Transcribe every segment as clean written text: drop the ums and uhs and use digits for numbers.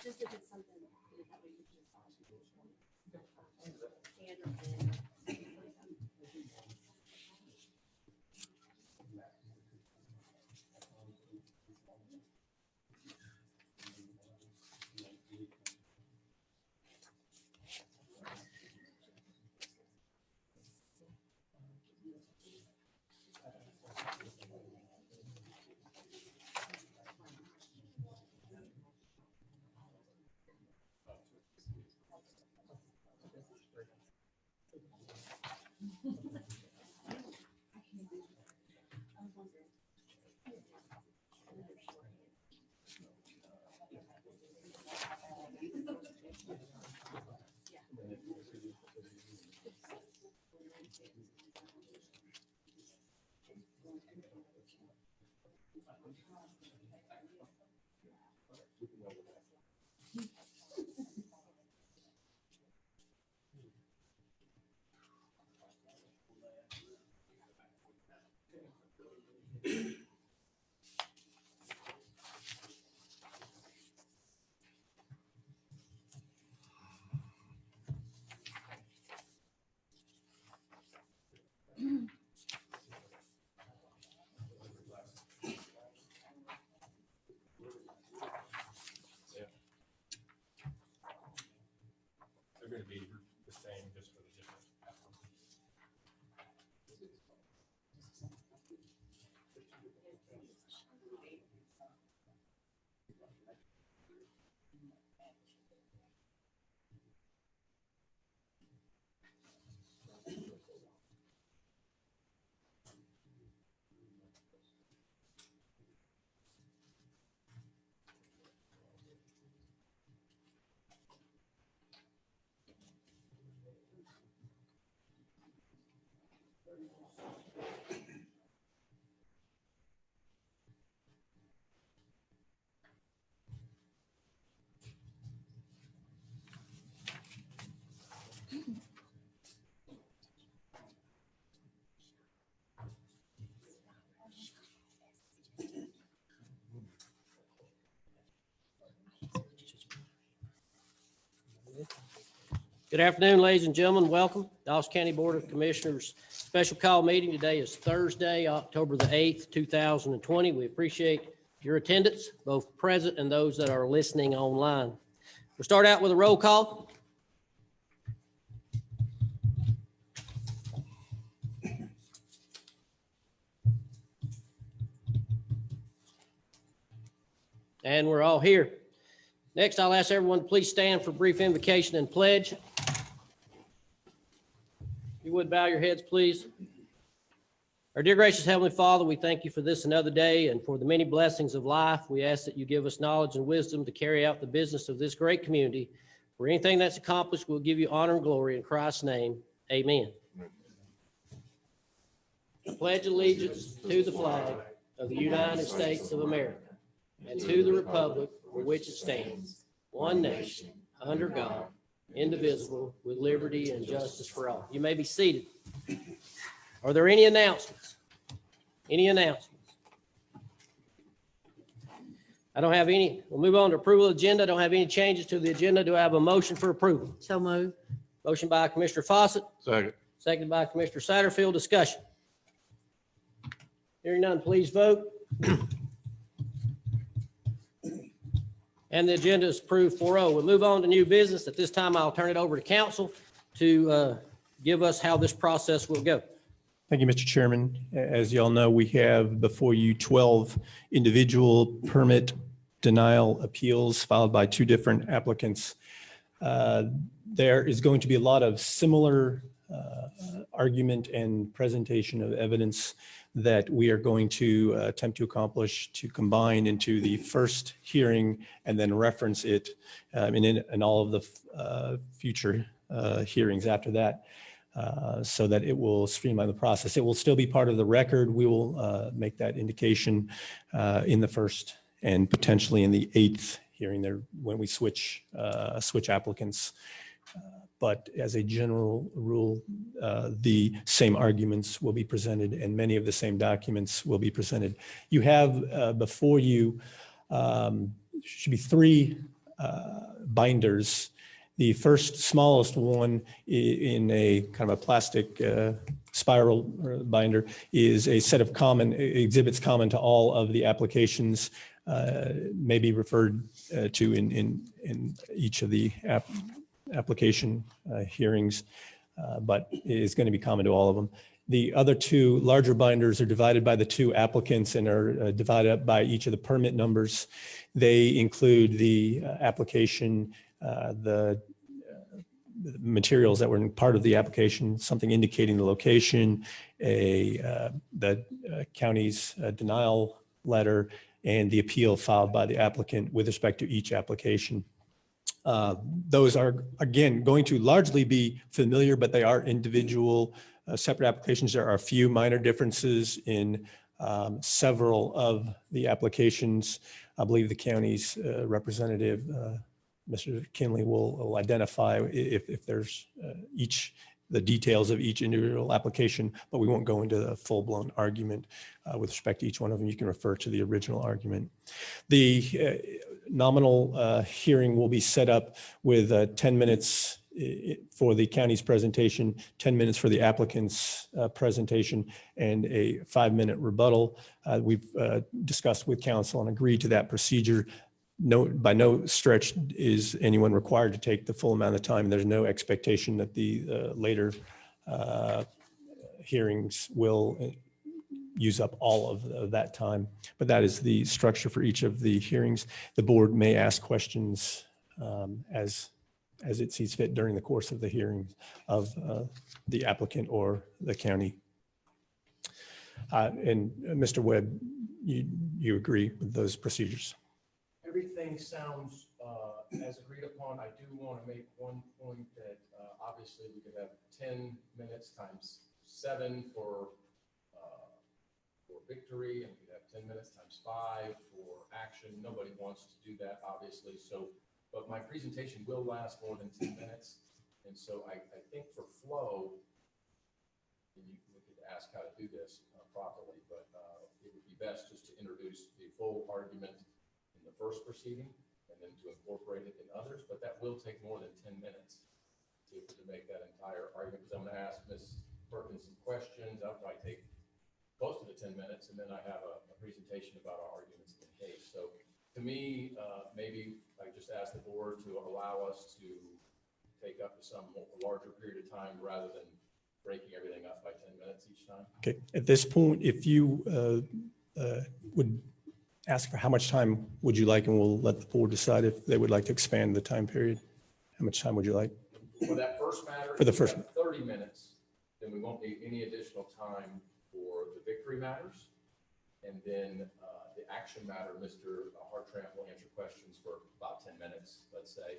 Just if it's something that we can They're going to be the same just for the different. Good afternoon, ladies and gentlemen. Welcome. Dawson County Board of Commissioners special call meeting. Today is Thursday, October the 8th, 2020. We appreciate your attendance, both present and those that are listening online. We'll start out with a roll call. And we're all here. Next, I'll ask everyone to please stand for brief invocation and pledge. If you would bow your heads, please. Our dear gracious Heavenly Father, we thank you for this another day and for the many blessings of life. We ask that you give us knowledge and wisdom to carry out the business of this great community. For anything that's accomplished, we'll give you honor and glory in Christ's name. Amen. I pledge allegiance to the flag of the United States of America and to the republic for which it stands, one nation, under God, indivisible, with liberty and justice for all. You may be seated. Are there any announcements? Any announcements? I don't have any. We'll move on to approval of the agenda. I don't have any changes to the agenda. Do I have a motion for approval? So moved. Motion by Commissioner Fawcett, Second. seconded by Commissioner Satterfield. Discussion. Hearing none, please vote. And the agenda is approved 4-0. We'll move on to new business. At this time, I'll turn it over to council to give us how this process will go. Thank you, Mr. Chairman. As you all know, we have before you 12 individual permit denial appeals filed by 2 different applicants. There is going to be a lot of similar argument and presentation of evidence that we are going to attempt to accomplish to combine into the first hearing and then reference it in all of the future hearings after that. so that it will streamline the process. It will still be part of the record. We will make that indication in the first and potentially in the 8th hearing there when we switch applicants. But as a general rule, the same arguments will be presented and many of the same documents will be presented. You have before you should be 3 binders. The first smallest one in a kind of a plastic spiral binder is a set of exhibits common to all of the applications, may be referred to in each of the application hearings, but is going to be common to all of them. The other 2 larger binders are divided by the 2 applicants and are divided up by each of the permit numbers. They include the application, the materials that were part of the application, something indicating the location, the county's denial letter, and the appeal filed by the applicant with respect to each application. Those are, again, going to largely be familiar, but they are individual separate applications. There are a few minor differences in several of the applications. I believe the county's representative, Mr. Kinley, will identify if there's the details of each individual application, but we won't go into the full-blown argument with respect to each one of them. You can refer to the original argument. The nominal hearing will be set up with 10 minutes for the county's presentation, 10 minutes for the applicant's presentation, and a 5-minute rebuttal. We've discussed with council and agreed to that procedure. By no stretch is anyone required to take the full amount of time. There's no expectation that the later hearings will use up all of that time, but that is the structure for each of the hearings. The board may ask questions as it sees fit during the course of the hearing of the applicant or the county. And Mr. Webb, you agree with those procedures? Everything sounds as agreed upon. I do want to make one point that obviously we could have 10 minutes times 7 for victory, and we could have 10 minutes times 5 for action. Nobody wants to do that, obviously. So, but my presentation will last more than 10 minutes. And so I think for flow, and we could ask how to do this properly, but it would be best just to introduce the full argument in the first proceeding and then to incorporate it in others, but that will take more than 10 minutes to make that entire argument, because I'm going to ask Ms. Perkins some questions. I'll probably take close to the 10 minutes, and then I have a presentation about our arguments in the case. So to me, maybe I just ask the board to allow us to take up to some larger period of time rather than breaking everything up by 10 minutes each time. Okay. At this point, if you would ask for how much time would you like, and we'll let the board decide if they would like to expand the time period. How much time would you like? For that first matter, For the first, 30 minutes, then we won't need any additional time for the victory matters. And then the action matter, Mr. Hartranft will answer questions for about 10 minutes, let's say.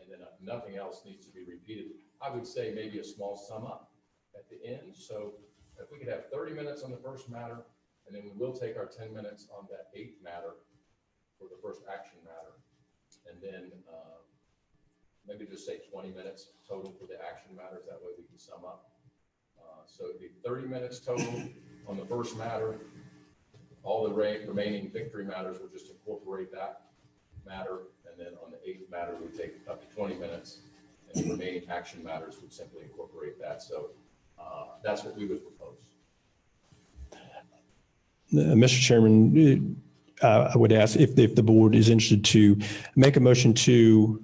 And then nothing else needs to be repeated. I would say maybe a small sum up at the end. So if we could have 30 minutes on the first matter, and then we will take our 10 minutes on that 8th matter for the first action matter. And then maybe just say 20 minutes total for the action matters. That way we can sum up. So it'd be 30 minutes total on the first matter. All the remaining victory matters, we'll just incorporate that matter. And then on the 8th matter, we take up to 20 minutes. And the remaining action matters would simply incorporate that. So that's what we would propose. Mr. Chairman, I would ask if the board is interested to make a motion to,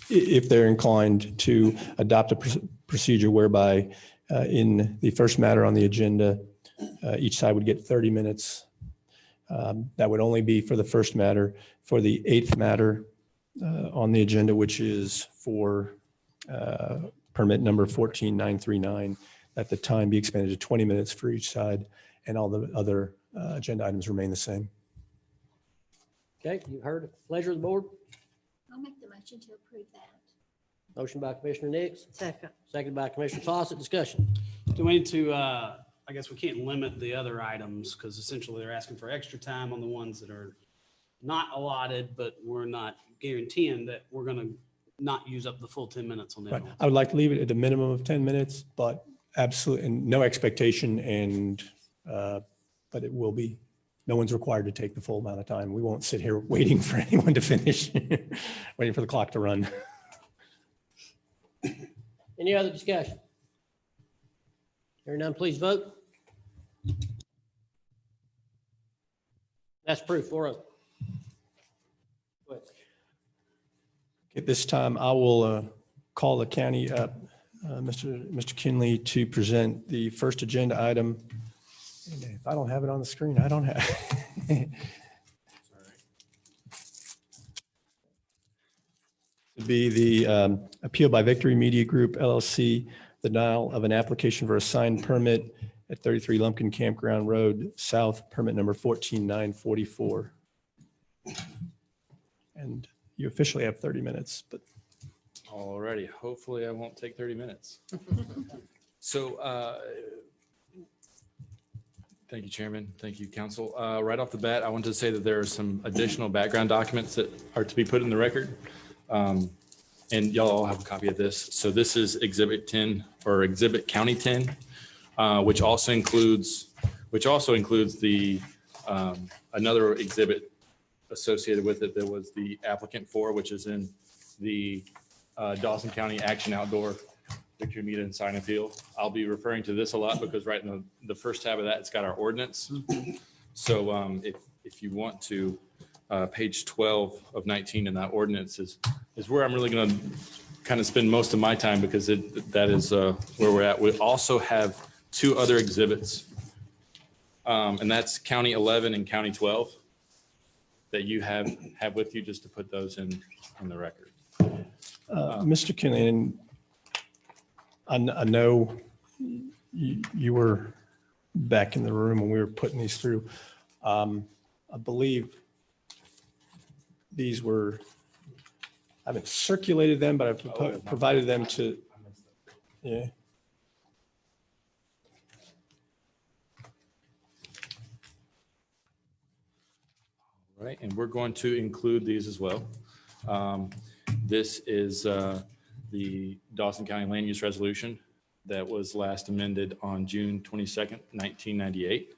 if they're inclined to adopt a procedure whereby in the first matter on the agenda, each side would get 30 minutes. That would only be for the first matter. For the 8th matter on the agenda, which is for permit number 14939, let the time be expanded to 20 minutes for each side, and all the other agenda items remain the same. Okay, you heard the pleasure of the board. I'll make the motion to approve that. Motion by Commissioner Nix, Second. seconded by Commissioner Fawcett. Discussion. Do we need to, I guess we can't limit the other items because essentially they're asking for extra time on the ones that are not allotted, but we're not guaranteeing that we're going to not use up the full 10 minutes on Right. that. I would like to leave it at a minimum of 10 minutes, but absolutely, and no expectation and, but it will be, no one's required to take the full amount of time. We won't sit here waiting for anyone to finish, waiting for the clock to run. Any other discussion? Hearing none, please vote. That's proof. 4-0. Go ahead. At this time, I will call the county up, Mr. Kinley, to present the first agenda item. And if I don't have it on the screen, I don't have. To be the appeal by Victory Media Group LLC, the denial of an application for a signed permit at 33 Lumpkin Campground Road South, permit number 14944. And you officially have 30 minutes, but Alrighty, hopefully I won't take 30 minutes. So, thank you, Chairman. Thank you, Council. Right off the bat, I want to say that there are some additional background documents that are to be put in the record. And y'all all have a copy of this. So this is Exhibit 10 or Exhibit County 10, which also includes the another exhibit associated with it that was the applicant for, which is in the Dawson County Action Outdoor Victory Media and Sign Appeal. I'll be referring to this a lot because right in the first tab of that, it's got our ordinance. So if you want to, page 12 of 19 in that ordinance is where I'm really going to kind of spend most of my time because that is where we're at. We also have two other exhibits, and that's County 11 and County 12 that you have with you, just to put those in the record. Mr. Kinley, and I know you were back in the room when we were putting these through. I believe these were, I haven't circulated them, but I've provided them to, yeah. Right, and we're going to include these as well. This is the Dawson County Land Use Resolution that was last amended on June 22nd, 1998.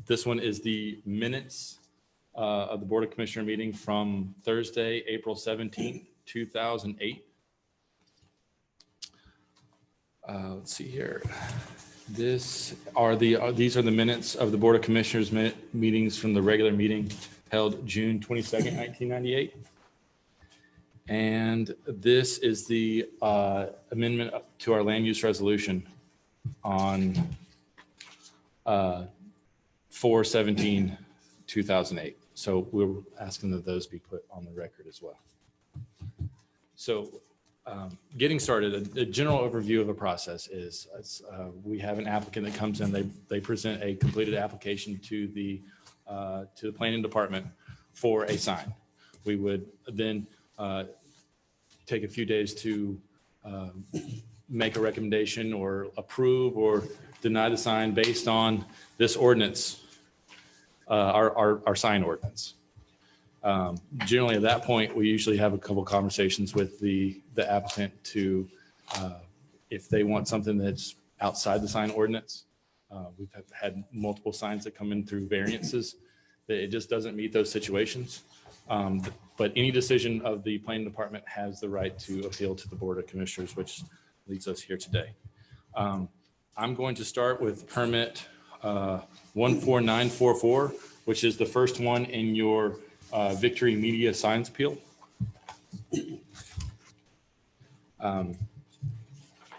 This one is the minutes of the Board of Commissioner meeting from Thursday, April 17th, 2008. Let's see here. These are the minutes of the Board of Commissioners meetings from the regular meeting held June 22nd, 1998. And this is the amendment to our land use resolution on 4/17/2008. So we're asking that those be put on the record as well. So getting started, a general overview of the process is we have an applicant that comes in, they present a completed application to the planning department for a sign. We would then take a few days to make a recommendation or approve or deny the sign based on this ordinance, our sign ordinance. Generally at that point, we usually have a couple conversations with the applicant to, if they want something that's outside the sign ordinance. We've had multiple signs that come in through variances that it just doesn't meet those situations. But any decision of the planning department has the right to appeal to the Board of Commissioners, which leads us here today. I'm going to start with permit 14944, which is the first one in your Victory Media Signs Appeal.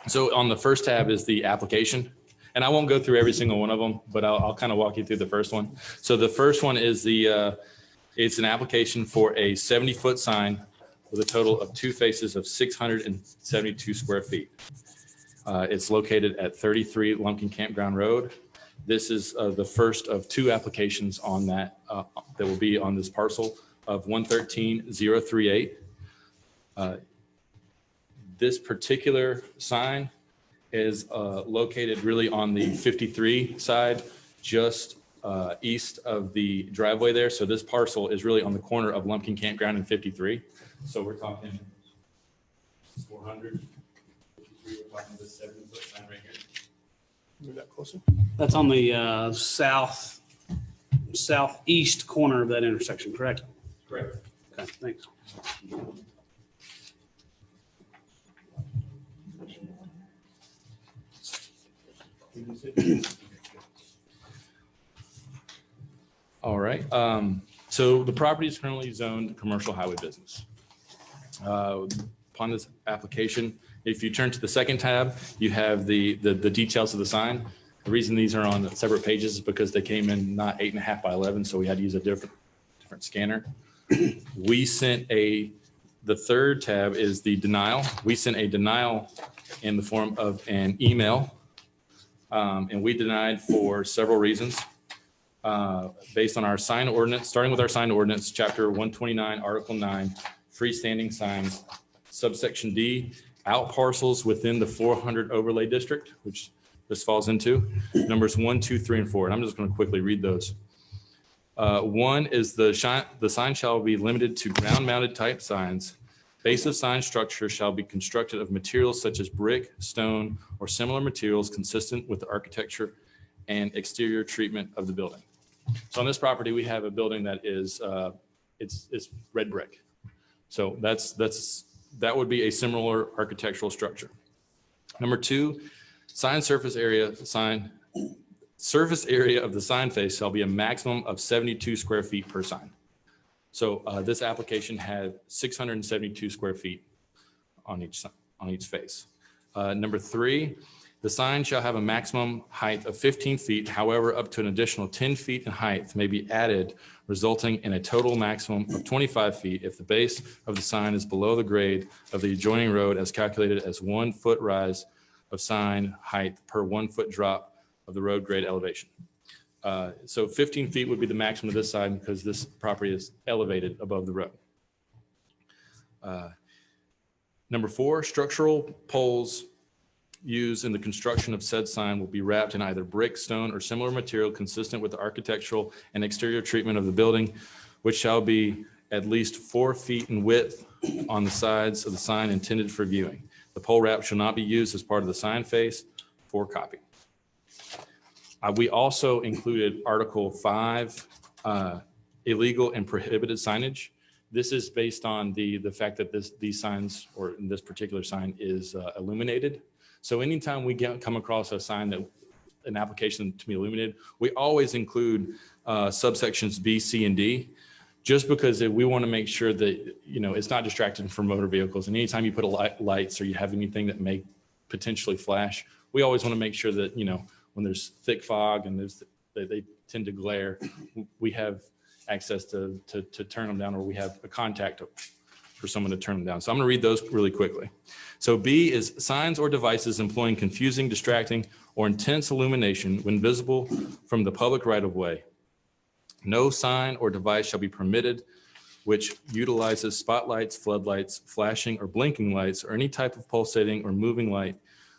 So on the first tab is the application, and I won't go through every single one of them, but I'll kind of walk you through the first one. So the first one is it's an application for a 70-foot sign with a total of two faces of 672 square feet. It's located at 33 Lumpkin Campground Road. This is the first of two applications on that will be on this parcel of 113,038. This particular sign is located really on the 53 side, just east of the driveway there. So this parcel is really on the corner of Lumpkin Campground and 53. So we're talking 400, 53, we're talking this 7-foot sign right here. Move that closer. That's on the southeast corner of that intersection, correct? Correct. Okay, thanks. All right. So the property is currently zoned commercial highway business. Upon this application, if you turn to the second tab, you have the details of the sign. The reason these are on separate pages is because they came in not 8.5 by 11, so we had to use a different scanner. We sent the third tab is the denial. We sent a denial in the form of an email, and we denied for several reasons. Based on our sign ordinance, starting with our sign ordinance, chapter 129, article 9, freestanding signs, subsection D, out parcels within the 400 overlay district, which this falls into, numbers 1, 2, 3, and 4. And I'm just going to quickly read those. 1 is the sign shall be limited to ground mounted type signs. Base of sign structure shall be constructed of materials such as brick, stone, or similar materials consistent with the architecture and exterior treatment of the building. So on this property, we have a building that is it's red brick. So that would be a similar architectural structure. Number 2, surface area of the sign face shall be a maximum of 72 square feet per sign. So this application had 672 square feet on each face. Number 3, the sign shall have a maximum height of 15 feet. However, up to an additional 10 feet in height may be added, resulting in a total maximum of 25 feet if the base of the sign is below the grade of the adjoining road as calculated as 1 foot rise of sign height per 1 foot drop of the road grade elevation. So 15 feet would be the maximum of this side because this property is elevated above the road. Number 4, structural poles used in the construction of said sign will be wrapped in either brick, stone, or similar material consistent with the architectural and exterior treatment of the building, which shall be at least 4 feet in width on the sides of the sign intended for viewing. The pole wrap shall not be used as part of the sign face for copy. We also included Article 5, illegal and prohibited signage. This is based on the fact that these signs, or in this particular sign, is illuminated. So anytime we come across a sign that an application to be illuminated, we always include subsections B, C, and D, just because we want to make sure that, it's not distracting from motor vehicles. And anytime you put lights or you have anything that may potentially flash, we always want to make sure that, when there's thick fog and they tend to glare, we have access to turn them down, or we have a contact for someone to turn them down. So I'm going to read those really quickly. So B is signs or devices employing confusing, distracting, or intense illumination when visible from the public right of way. No sign or device shall be permitted which utilizes spotlights, floodlights, flashing or blinking lights, or any type of pulsating or moving light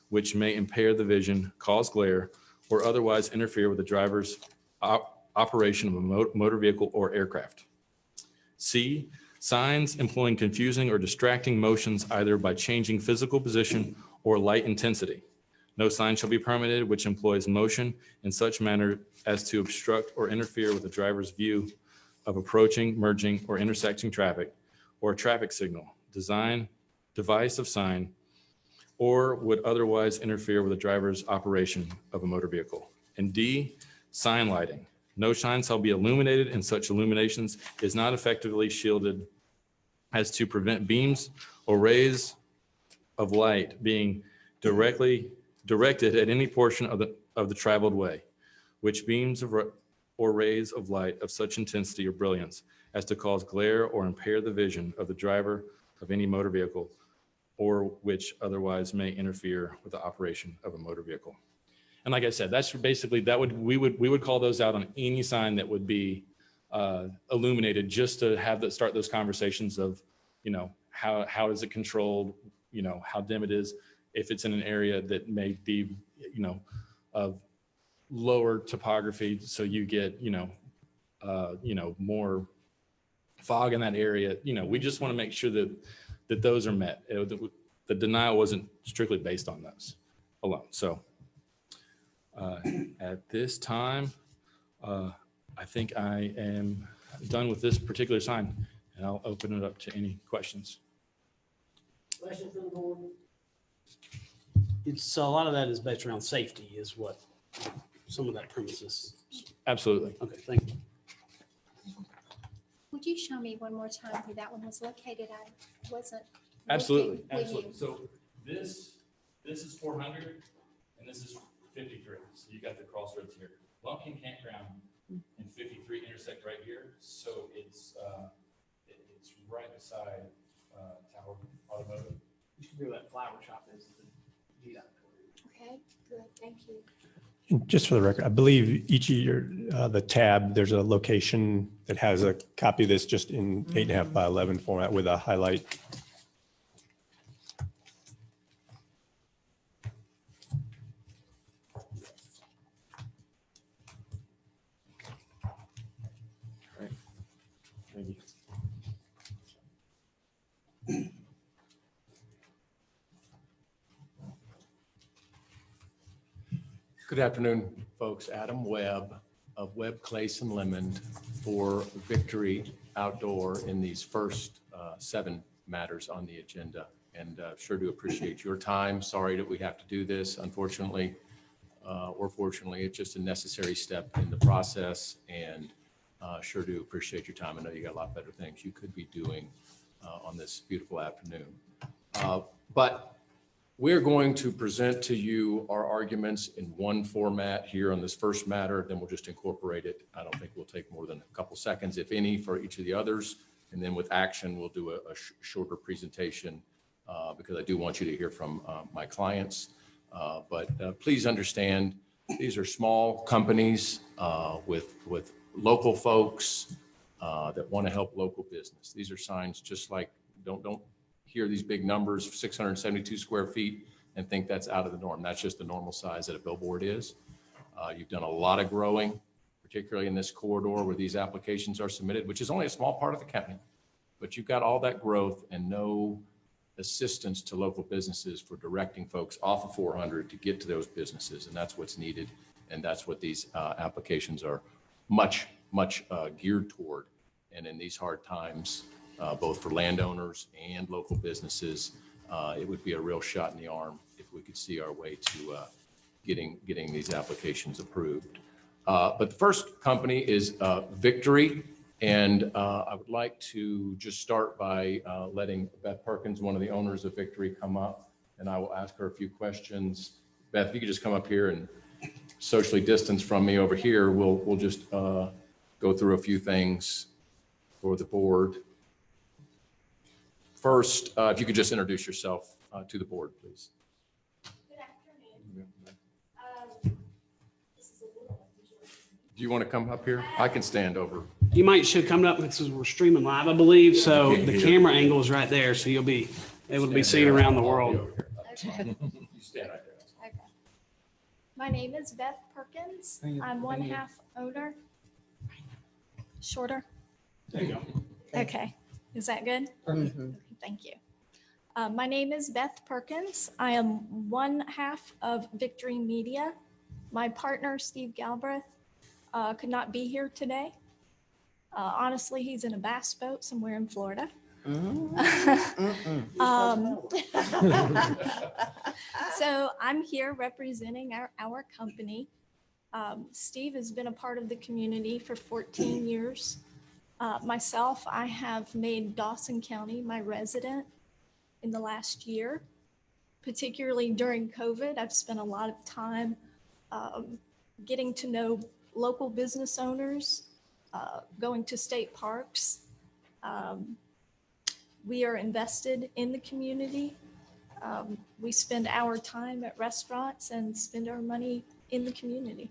which may impair the vision, cause glare, or otherwise interfere with the driver's operation of a motor vehicle or aircraft. C, signs employing confusing or distracting motions either by changing physical position or light intensity. No sign shall be permitted which employs motion in such manner as to obstruct or interfere with the driver's view of approaching, merging, or intersecting traffic, or a traffic signal, device of sign, or would otherwise interfere with the driver's operation of a motor vehicle. And D, sign lighting. No sign shall be illuminated, and such illuminations is not effectively shielded as to prevent beams or rays of light being directed at any portion of the traveled way, which beams or rays of light of such intensity or brilliance as to cause glare or impair the vision of the driver of any motor vehicle, or which otherwise may interfere with the operation of a motor vehicle. And like I said, that's basically, we would call those out on any sign that would be illuminated, just to start those conversations of, how is it controlled, how dim it is, if it's in an area that may be, of lower topography, so you get, more fog in that area. We just want to make sure that those are met. The denial wasn't strictly based on those alone. So at this time, I think I am done with this particular sign, and I'll open it up to any questions. Question from the board? So a lot of that is based around safety is what some of that premises. Absolutely. Okay, thank you. Would you show me one more time where that one was located? I wasn't. Absolutely. looking when Absolutely. you- So this is 400 and this is 53. So you got the crossroads here. Lumpkin Campground and 53 intersect right here. So it's right beside Tower Automotive. You should do that flower shop is Okay, good, thank you. And just for the record, I believe each of the tab, there's a location that has a copy of this just in 8.5 by 11 format with a highlight. Thank you. Good afternoon, folks. Adam Webb of Webb, Clace and Lemon for Victory Outdoor in these first 7 matters on the agenda. And sure do appreciate your time. Sorry that we have to do this, unfortunately, or fortunately. It's just a necessary step in the process, and sure do appreciate your time. I know you got a lot better things you could be doing on this beautiful afternoon. But we're going to present to you our arguments in one format here on this first matter, then we'll just incorporate it. I don't think we'll take more than a couple seconds, if any, for each of the others. And then with action, we'll do a shorter presentation because I do want you to hear from my clients. But please understand, these are small companies with local folks that want to help local business. These are signs just like, don't hear these big numbers, 672 square feet, and think that's out of the norm. That's just the normal size that a billboard is. You've done a lot of growing, particularly in this corridor where these applications are submitted, which is only a small part of the county. But you've got all that growth and no assistance to local businesses for directing folks off of 400 to get to those businesses. And that's what's needed. And that's what these applications are much geared toward. And in these hard times, both for landowners and local businesses, it would be a real shot in the arm if we could see our way to getting these applications approved. But the first company is Victory. And I would like to just start by letting Beth Perkins, one of the owners of Victory, come up, and I will ask her a few questions. Beth, if you could just come up here and socially distance from me over here, we'll just go through a few things for the board. First, if you could just introduce yourself to the board, please. Good afternoon. This is a little unusual. Do you want to come up here? I can stand over. You might should come up because we're streaming live, I believe. So the camera angle is right there. So you'll be able to be seen around the world. Okay. You stand right there. Okay. My name is Beth Perkins. I'm one half owner. Shorter? There you go. Okay. Is that good? Okay, thank you. My name is Beth Perkins. I am one half of Victory Media. My partner, Steve Galbraith, could not be here today. Honestly, he's in a bass boat somewhere in Florida. So I'm here representing our company. Steve has been a part of the community for 14 years. Myself, I have made Dawson County my resident in the last year. Particularly during COVID, I've spent a lot of time getting to know local business owners, going to state parks. We are invested in the community. We spend our time at restaurants and spend our money in the community.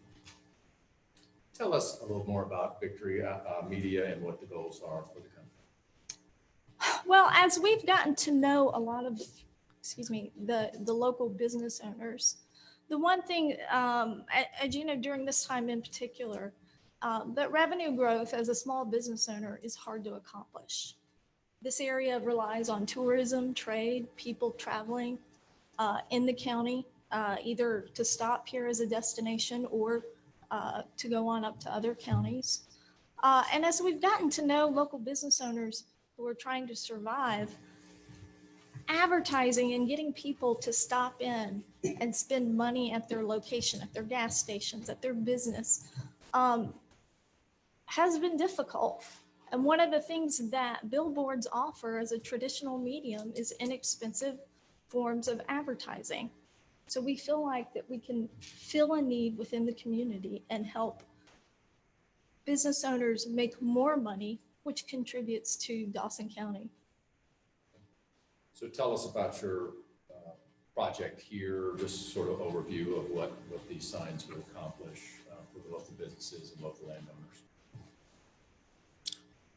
Tell us a little more about Victory Media and what the goals are for the company. Well, as we've gotten to know a lot of, excuse me, the local business owners, the one thing, as you know, during this time in particular, that revenue growth as a small business owner is hard to accomplish. This area relies on tourism, trade, people traveling in the county, either to stop here as a destination or to go on up to other counties. And as we've gotten to know local business owners who are trying to survive, advertising and getting people to stop in and spend money at their location, at their gas stations, at their business, has been difficult. And one of the things that billboards offer as a traditional medium is inexpensive forms of advertising. So we feel like that we can fill a need within the community and help business owners make more money, which contributes to Dawson County. So tell us about your project here, just sort of overview of what these signs will accomplish for the local businesses and local landowners.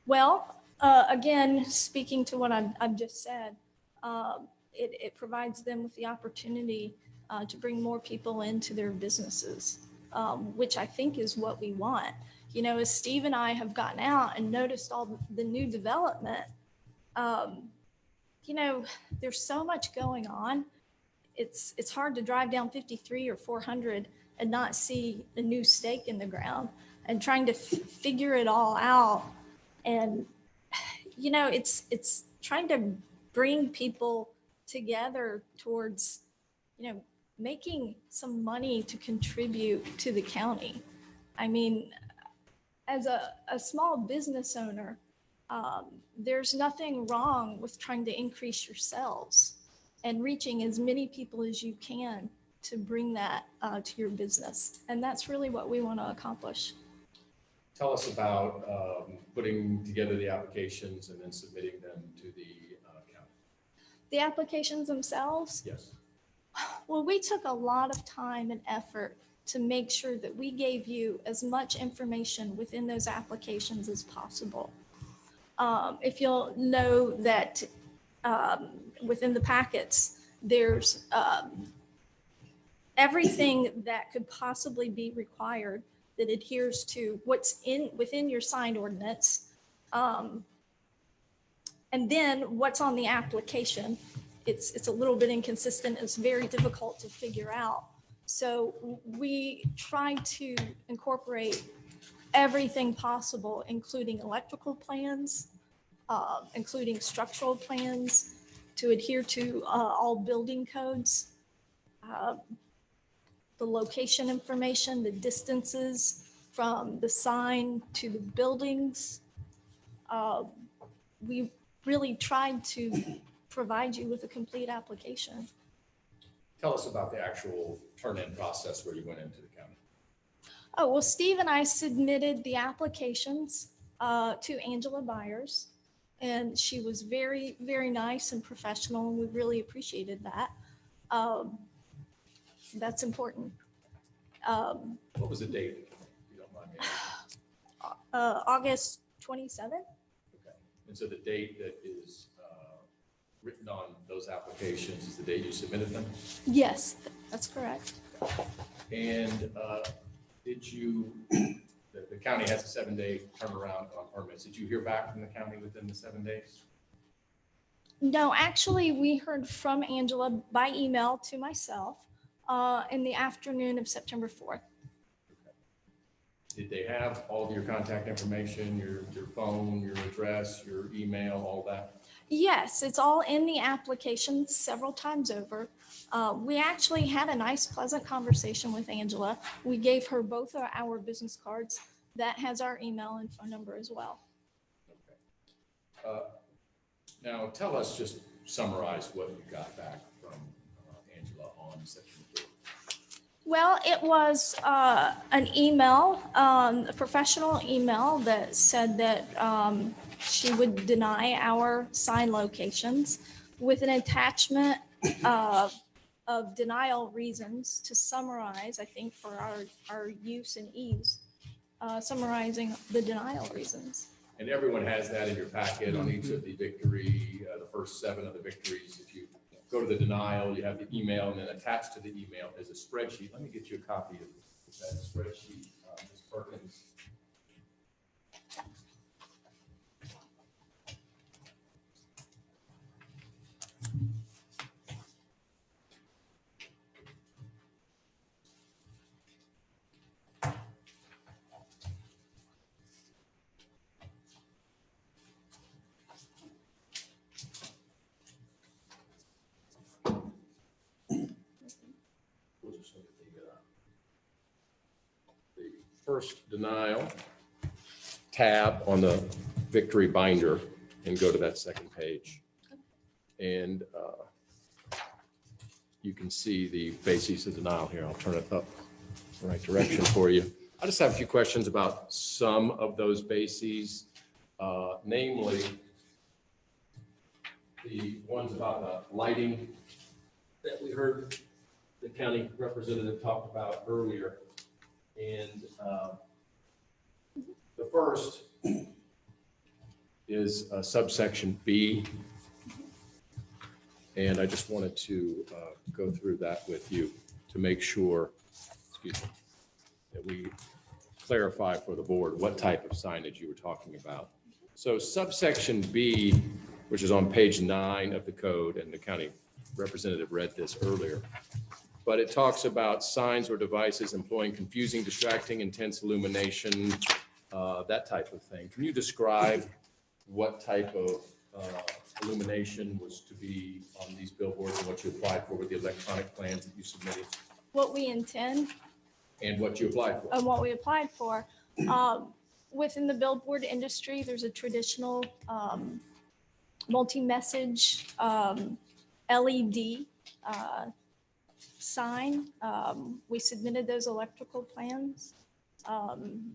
Well, again, speaking to what I've just said, it provides them with the opportunity to bring more people into their businesses, which I think is what we want. You know, as Steve and I have gotten out and noticed all the new development, you know, there's so much going on. It's hard to drive down 53 or 400 and not see a new stake in the ground, and trying to figure it all out. And, you know, it's trying to bring people together towards, you know, making some money to contribute to the county. I mean, as a small business owner, there's nothing wrong with trying to increase your sales and reaching as many people as you can to bring that to your business. And that's really what we want to accomplish. Tell us about putting together the applications and then submitting them to the county. The applications themselves, Yes. well, we took a lot of time and effort to make sure that we gave you as much information within those applications as possible. If you'll know that within the packets, there's everything that could possibly be required that adheres to what's within your signed ordinance. And then what's on the application. It's a little bit inconsistent. It's very difficult to figure out. So we try to incorporate everything possible, including electrical plans, including structural plans, to adhere to all building codes, the location information, the distances from the sign to the buildings. We really tried to provide you with a complete application. Tell us about the actual turn-in process where you went into the county. Oh, well, Steve and I submitted the applications to Angela Byers, and she was very, very nice and professional, and we really appreciated that. That's important. What was the date, if you don't mind me asking? August 27th? Okay. And so the date that is written on those applications is the date you submitted them? Yes, that's correct. And did you, the county has a 7-day turnaround on permits. Did you hear back from the county within the 7 days? No, actually, we heard from Angela by email to myself in the afternoon of September 4th. Did they have all of your contact information, your phone, your address, your email, all that? Yes, it's all in the application several times over. We actually had a nice, pleasant conversation with Angela. We gave her both our business cards. That has our email and phone number as well. Okay. Now, tell us, just summarize what you got back from Angela on September 4th. Well, it was an email, a professional email that said that she would deny our sign locations with an attachment of denial reasons to summarize, I think, for our use and ease, summarizing the denial reasons. And everyone has that in your packet on each of the victory, the first 7 of the victories. If you go to the denial, you have the email, and then attached to the email is a spreadsheet. Let me get you a copy of that spreadsheet, Ms. Perkins. We'll just look at the first denial tab on the victory binder and go to that second page. And you can see the basis of denial here. I'll turn it up the right direction for you. I just have a few questions about some of those bases, namely the ones about the lighting that we heard the county representative talked about earlier. And the first is subsection B. And I just wanted to go through that with you to make sure, excuse me, that we clarify for the board what type of signage you were talking about. So subsection B, which is on page 9 of the code, and the county representative read this earlier, but it talks about signs or devices employing confusing, distracting, intense illumination, that type of thing. Can you describe what type of illumination was to be on these billboards and what you applied for with the electronic plans that you submitted What we intend and what you applied for? and what we applied for. Within the billboard industry, there's a traditional multi-message LED sign. We submitted those electrical plans.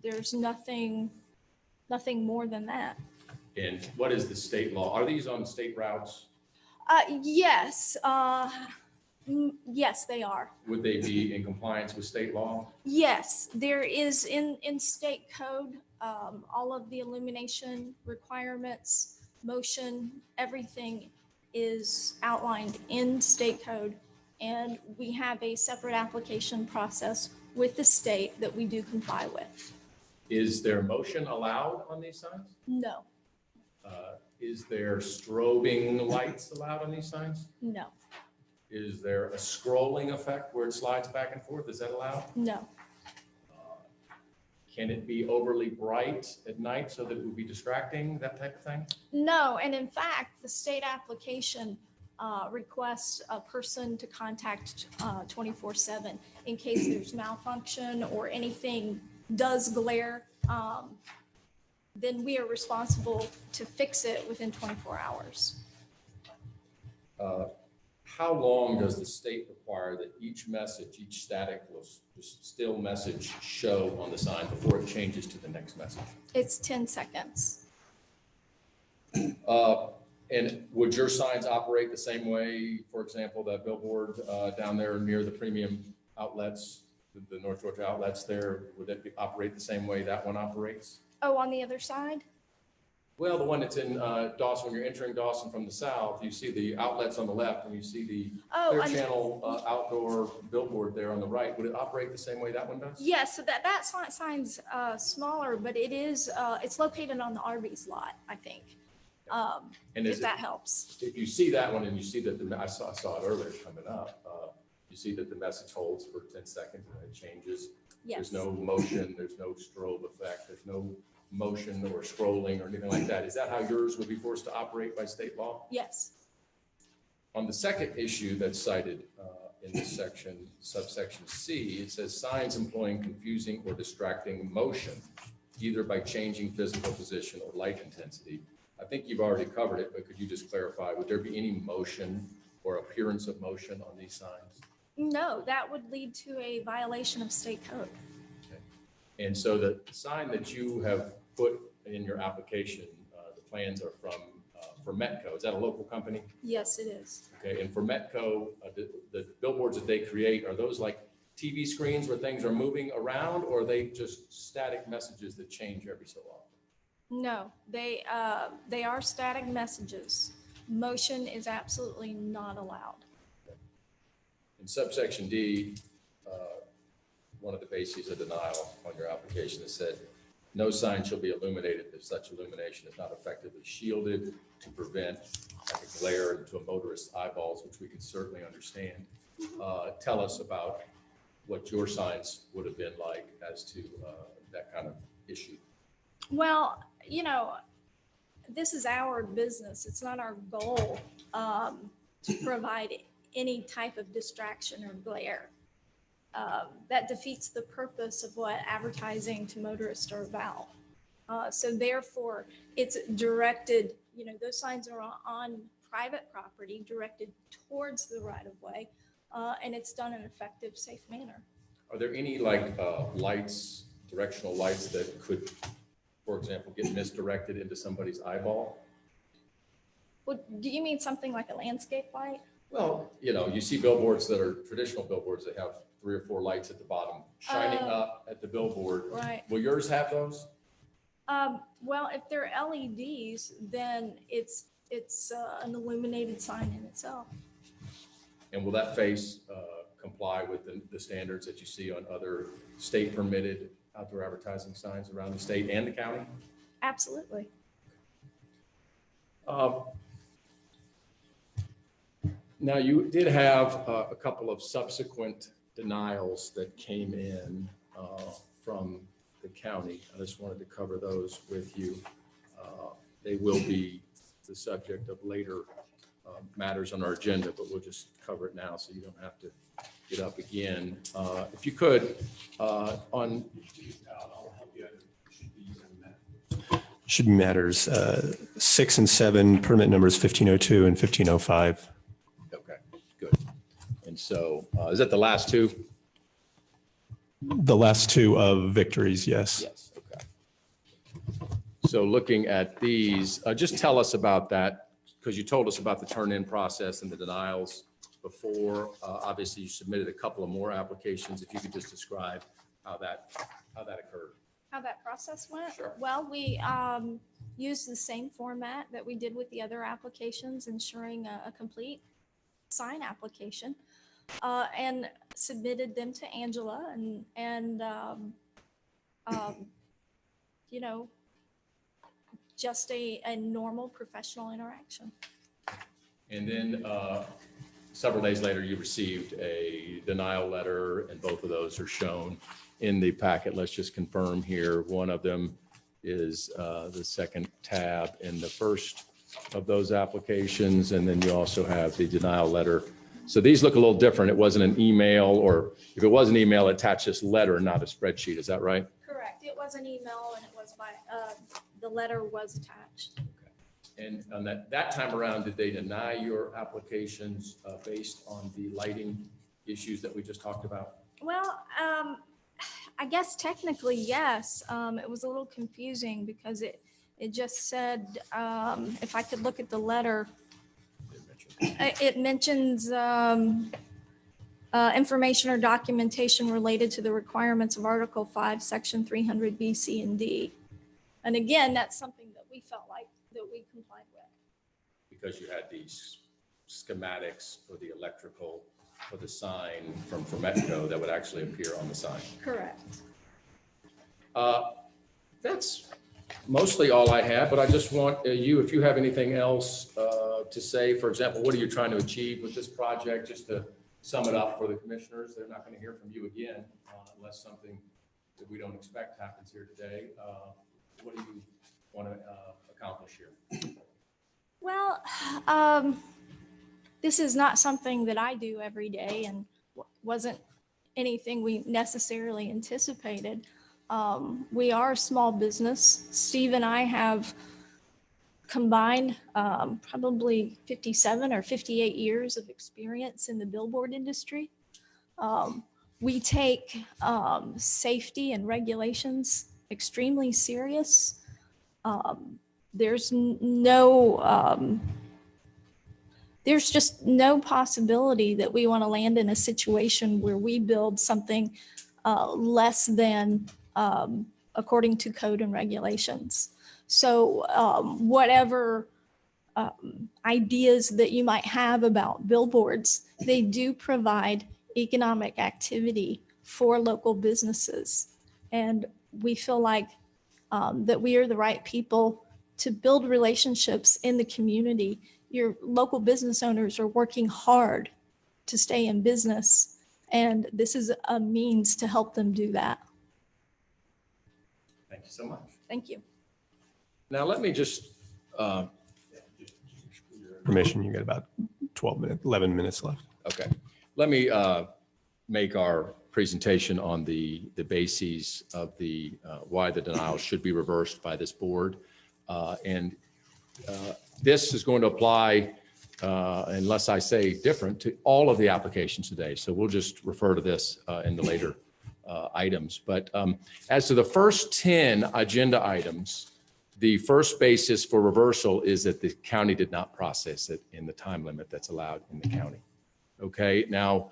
There's nothing more than that. And what is the state law? Are these on state routes? Yes, yes, they are. Would they be in compliance with state law? Yes, there is in state code, all of the illumination requirements, motion, everything is outlined in state code. And we have a separate application process with the state that we do comply with. Is there motion allowed on these signs? No, Is there strobing lights allowed on these signs? no, Is there a scrolling effect where it slides back and forth? Is that allowed? no, Can it be overly bright at night so that it would be distracting, that type of thing? no. And in fact, the state application requests a person to contact 24/7 in case there's malfunction or anything does glare. Then we are responsible to fix it within 24 hours. How long does the state require that each message, each static still message show on the sign before it changes to the next message? It's 10 seconds. And would your signs operate the same way, for example, that billboard down there near the premium outlets, the North Georgia outlets there, would that operate the same way that one operates? Oh, on the other side? Well, the one that's in Dawson, when you're entering Dawson from the south, you see the outlets on the left and you see the Clear Oh, Channel outdoor billboard there on the right. Would it operate the same way that one does? yes, so that sign's smaller, but it's located on the Arby's lot, I think. And If is it, that helps. if you see that one and you see that I saw it earlier coming up, you see that the message holds for 10 seconds and it changes. Yes. There's no motion, there's no strobe effect, there's no motion or scrolling or anything like that. Is that how yours would be forced to operate by state law? Yes. On the second issue that's cited in this section, subsection C, it says signs employing confusing or distracting motion, either by changing physical position or light intensity. I think you've already covered it, but could you just clarify, would there be any motion or appearance of motion on these signs? No, that would lead to a violation of state code. And so the sign that you have put in your application, the plans are for Metco. Is that a local company? Yes, it is. Okay, and for Metco, the billboards that they create, are those like TV screens where things are moving around, or are they just static messages that change every so often? No, they are static messages. Motion is absolutely not allowed. In subsection D, one of the bases of denial on your application is said, no sign shall be illuminated if such illumination is not effectively shielded to prevent like a glare into a motorist's eyeballs, which we can certainly understand. Tell us about what your signs would have been like as to that kind of issue. Well, you know, this is our business. It's not our goal to provide any type of distraction or glare. That defeats the purpose of what advertising to motorists are about. So therefore, it's directed, you know, those signs are on private property directed towards the right of way, and it's done in an effective, safe manner. Are there any like lights, directional lights that could, for example, get misdirected into somebody's eyeball? Well, do you mean something like a landscape light? Well, you know, you see billboards that are traditional billboards that have 3 or 4 lights at the bottom shining up at the billboard. Right. Will yours have those? Well, if they're LEDs, then it's an illuminated sign in itself. And will that face comply with the standards that you see on other state permitted outdoor advertising signs around the state and the county? Absolutely. Now, you did have a couple of subsequent denials that came in from the county. I just wanted to cover those with you. They will be the subject of later matters on our agenda, but we'll just cover it now so you don't have to get up again. If you could, on Should be matters 6 and 7, permit numbers 1502 and 1505. okay, good. And so, is that the last two? The last 2 of victories, yes. Yes, okay. So looking at these, just tell us about that, because you told us about the turn-in process and the denials before. Obviously, you submitted a couple of more applications. If you could just describe how that occurred. How that process went? Sure. Well, we used the same format that we did with the other applications, ensuring a complete sign application, and submitted them to Angela and you know, just a normal professional interaction. And then several days later, you received a denial letter, and both of those are shown in the packet. Let's just confirm here. One of them is the second tab in the first of those applications, and then you also have the denial letter. So these look a little different. It wasn't an email, or if it was an email, it attached this letter, not a spreadsheet. Is that right? Correct. It was an email, and it was by the letter was attached. And on that time around, did they deny your applications based on the lighting issues that we just talked about? Well, I guess technically, yes. It was a little confusing because it just said, if I could look at the letter, it mentions information or documentation related to the requirements of Article 5, Section 300 B, C, and D. And again, that's something that we felt like that we complied with. Because you had these schematics for the electrical, for the sign from Metco that would actually appear on the sign. Correct. That's mostly all I have, but I just want you, if you have anything else to say, for example, what are you trying to achieve with this project? Just to sum it up for the commissioners, they're not going to hear from you again unless something that we don't expect happens here today. What do you want to accomplish here? Well, this is not something that I do every day and wasn't anything we necessarily anticipated. We are a small business. Steve and I have combined probably 57 or 58 years of experience in the billboard industry. We take safety and regulations extremely serious. There's just no possibility that we want to land in a situation where we build something less than according to code and regulations. So whatever ideas that you might have about billboards, they do provide economic activity for local businesses. And we feel like that we are the right people to build relationships in the community. Your local business owners are working hard to stay in business, and this is a means to help them do that. Thank you so much. Thank you. Now, let me just, Permission, you got about 11 minutes left. okay, let me make our presentation on the bases of the, why the denial should be reversed by this board. And this is going to apply, unless I say different, to all of the applications today. So we'll just refer to this in the later items. But as to the first 10 agenda items, the first basis for reversal is that the county did not process it in the time limit that's allowed in the county. Okay, now,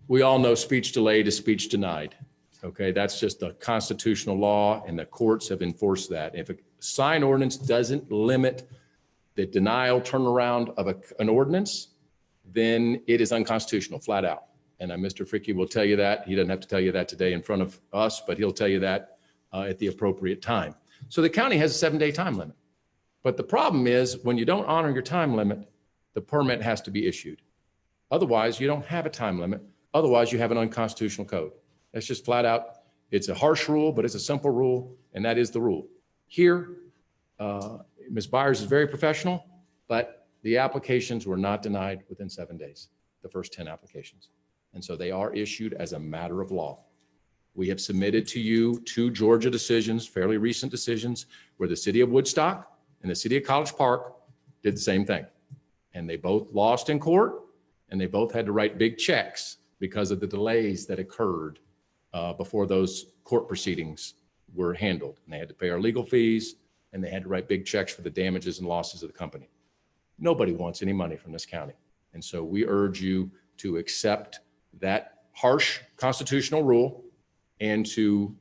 we all know speech delayed is speech denied. Okay, that's just a constitutional law, and the courts have enforced that. If a sign ordinance doesn't limit the denial turnaround of an ordinance, then it is unconstitutional, flat out. And Mr. Fricke will tell you that. He doesn't have to tell you that today in front of us, but he'll tell you that at the appropriate time. So the county has a 7-day time limit. But the problem is when you don't honor your time limit, the permit has to be issued. Otherwise, you don't have a time limit. Otherwise, you have an unconstitutional code. That's just flat out. It's a harsh rule, but it's a simple rule, and that is the rule. Here, Ms. Byers is very professional, but the applications were not denied within 7 days, the first 10 applications. And so they are issued as a matter of law. We have submitted to you 2 Georgia decisions, fairly recent decisions, where the city of Woodstock and the city of College Park did the same thing. And they both lost in court, and they both had to write big checks because of the delays that occurred before those court proceedings were handled. And they had to pay our legal fees, and they had to write big checks for the damages and losses of the company. Nobody wants any money from this county. And so we urge you to accept that harsh constitutional rule and to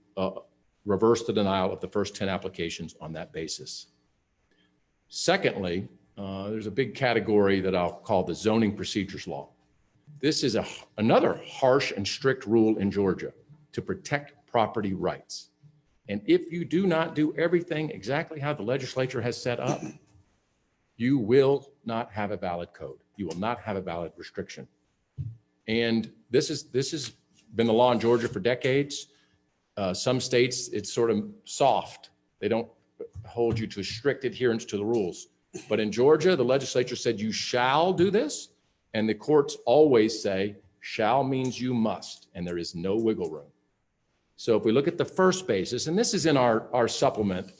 reverse the denial of the first 10 applications on that basis. Secondly, there's a big category that I'll call the zoning procedures law. This is another harsh and strict rule in Georgia to protect property rights. And if you do not do everything exactly how the legislature has set up, you will not have a valid code. You will not have a valid restriction. And this has been the law in Georgia for decades. Some states, it's sort of soft. They don't hold you to strict adherence to the rules. But in Georgia, the legislature said you shall do this, and the courts always say shall means you must, and there is no wiggle room. So if we look at the first basis, and this is in our supplement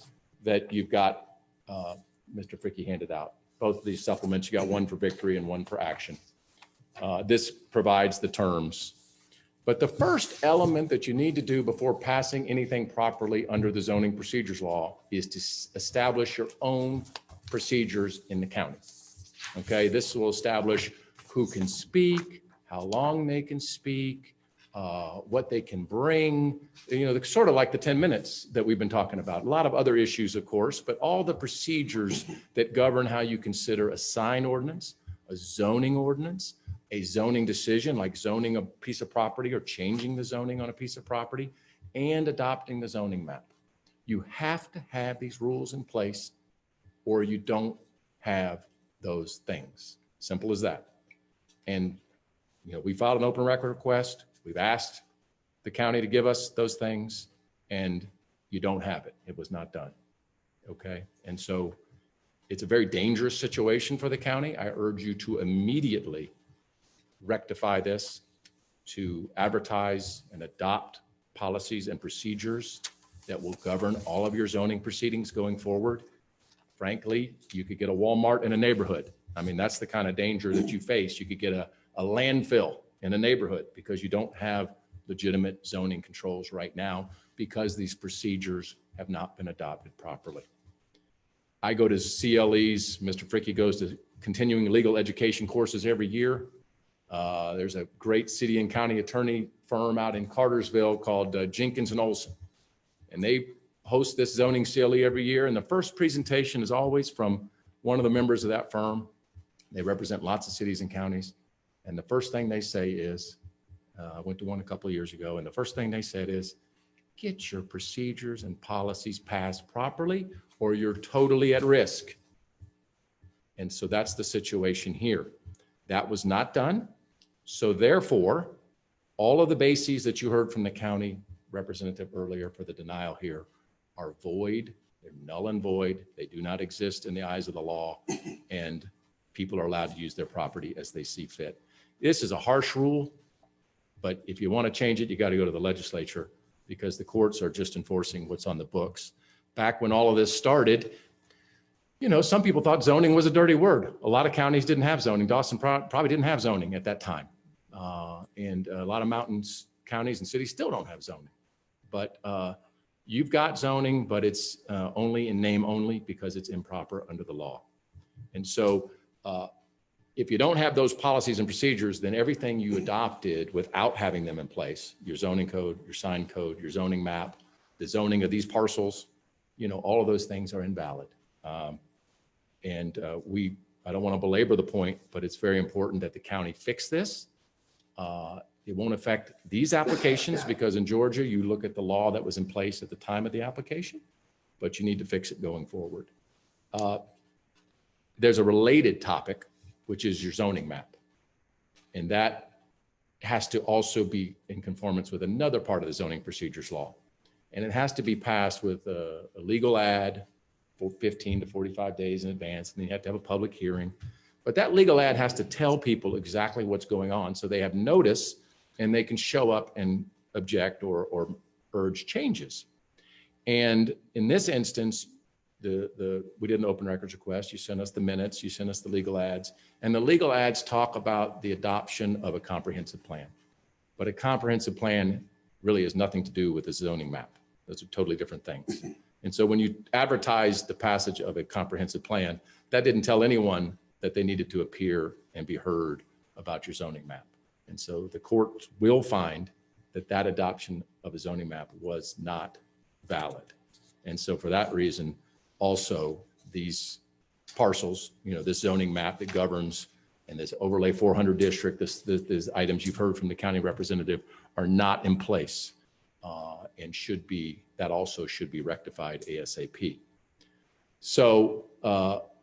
that you've got, Mr. Fricke handed out, both of these supplements, you got one for victory and one for action. This provides the terms. But the first element that you need to do before passing anything properly under the zoning procedures law is to establish your own procedures in the county. Okay, this will establish who can speak, how long they can speak, what they can bring, sort of like the 10 minutes that we've been talking about. A lot of other issues, of course, but all the procedures that govern how you consider a sign ordinance, a zoning ordinance, a zoning decision like zoning a piece of property or changing the zoning on a piece of property, and adopting the zoning map. You have to have these rules in place or you don't have those things. Simple as that. And we filed an open record request. We've asked the county to give us those things, and you don't have it. It was not done. Okay. And so it's a very dangerous situation for the county. I urge you to immediately rectify this, to advertise and adopt policies and procedures that will govern all of your zoning proceedings going forward. Frankly, you could get a Walmart in a neighborhood. I mean, that's the kind of danger that you face. You could get a landfill in a neighborhood because you don't have legitimate zoning controls right now because these procedures have not been adopted properly. I go to CLEs. Mr. Fricke goes to continuing legal education courses every year. There's a great city and county attorney firm out in Cartersville called Jenkins and Olson. And they host this zoning CLE every year, and the first presentation is always from one of the members of that firm. They represent lots of cities and counties. And the first thing they say is, I went to one a couple of years ago, and the first thing they said is, get your procedures and policies passed properly or you're totally at risk. And so that's the situation here. That was not done. So therefore, all of the bases that you heard from the county representative earlier for the denial here are void. They're null and void. They do not exist in the eyes of the law, and people are allowed to use their property as they see fit. This is a harsh rule, but if you want to change it, you got to go to the legislature, because the courts are just enforcing what's on the books. Back when all of this started, you know, some people thought zoning was a dirty word. A lot of counties didn't have zoning. Dawson probably didn't have zoning at that time. And a lot of mountains, counties and cities still don't have zoning. But you've got zoning, but it's only in name only because it's improper under the law. And so if you don't have those policies and procedures, then everything you adopted without having them in place, your zoning code, your sign code, your zoning map, the zoning of these parcels, you know, all of those things are invalid. I don't want to belabor the point, but it's very important that the county fix this. It won't affect these applications because in Georgia, you look at the law that was in place at the time of the application, but you need to fix it going forward. There's a related topic, which is your zoning map. And that has to also be in conformance with another part of the zoning procedures law. And it has to be passed with a legal ad for 15 to 45 days in advance. And then you have to have a public hearing. But that legal ad has to tell people exactly what's going on so they have notice and they can show up and object or urge changes. And in this instance, we did an open records request. You sent us the minutes, you sent us the legal ads, and the legal ads talk about the adoption of a comprehensive plan. But a comprehensive plan really has nothing to do with the zoning map. Those are totally different things. And so when you advertise the passage of a comprehensive plan, that didn't tell anyone that they needed to appear and be heard about your zoning map. And so the court will find that that adoption of a zoning map was not valid. And so for that reason, also these parcels, you know, this zoning map that governs and this overlay 400 district, these items you've heard from the county representative are not in place and that also should be rectified ASAP. So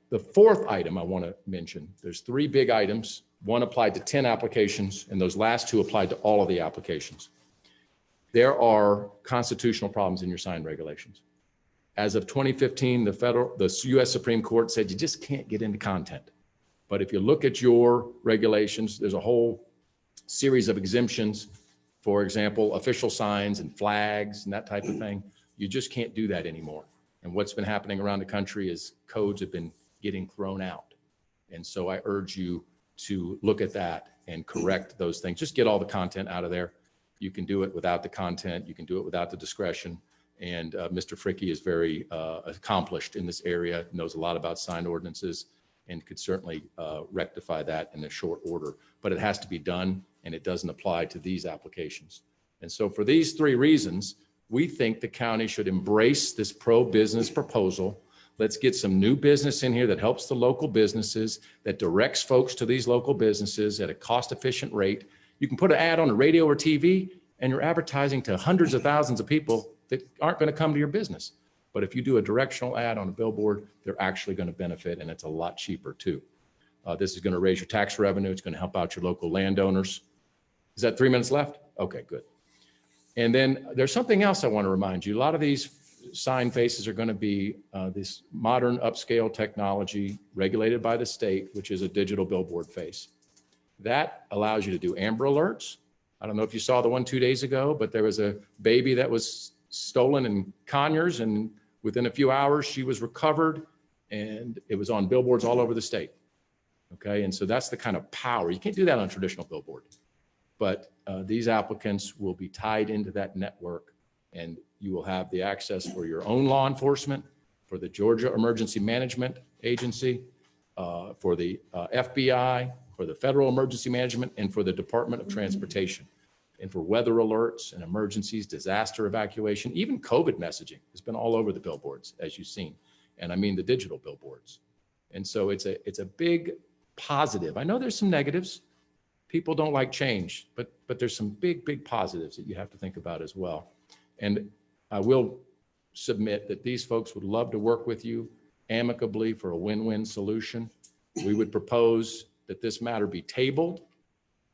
the fourth item I want to mention, there's three big items. One applied to 10 applications, and those last two applied to all of the applications. There are constitutional problems in your sign regulations. As of 2015, the U.S. Supreme Court said you just can't get into content. But if you look at your regulations, there's a whole series of exemptions. For example, official signs and flags and that type of thing. You just can't do that anymore. And what's been happening around the country is codes have been getting thrown out. And so I urge you to look at that and correct those things. Just get all the content out of there. You can do it without the content. You can do it without the discretion. And Mr. Fricke is very accomplished in this area, knows a lot about sign ordinances, and could certainly rectify that in a short order. But it has to be done, and it doesn't apply to these applications. And so for these three reasons, we think the county should embrace this pro-business proposal. Let's get some new business in here that helps the local businesses, that directs folks to these local businesses at a cost-efficient rate. You can put an ad on the radio or TV, and you're advertising to hundreds of thousands of people that aren't going to come to your business. But if you do a directional ad on a billboard, they're actually going to benefit, and it's a lot cheaper too. This is going to raise your tax revenue. It's going to help out your local landowners. Is that 3 minutes left? Okay, good. And then there's something else I want to remind you. A lot of these sign faces are going to be this modern upscale technology regulated by the state, which is a digital billboard face. That allows you to do Amber Alerts. I don't know if you saw the one 2 days ago, but there was a baby that was stolen in Conyers, and within a few hours she was recovered, and it was on billboards all over the state. Okay, and so that's the kind of power. You can't do that on a traditional billboard, but these applicants will be tied into that network, and you will have the access for your own law enforcement, for the Georgia Emergency Management Agency, for the FBI, for the Federal Emergency Management, and for the Department of Transportation. and for weather alerts and emergencies, disaster evacuation, even COVID messaging has been all over the billboards, as you've seen. And I mean the digital billboards. And so it's a big positive. I know there's some negatives. People don't like change, but there's some big positives that you have to think about as well. And I will submit that these folks would love to work with you amicably for a win-win solution. We would propose that this matter be tabled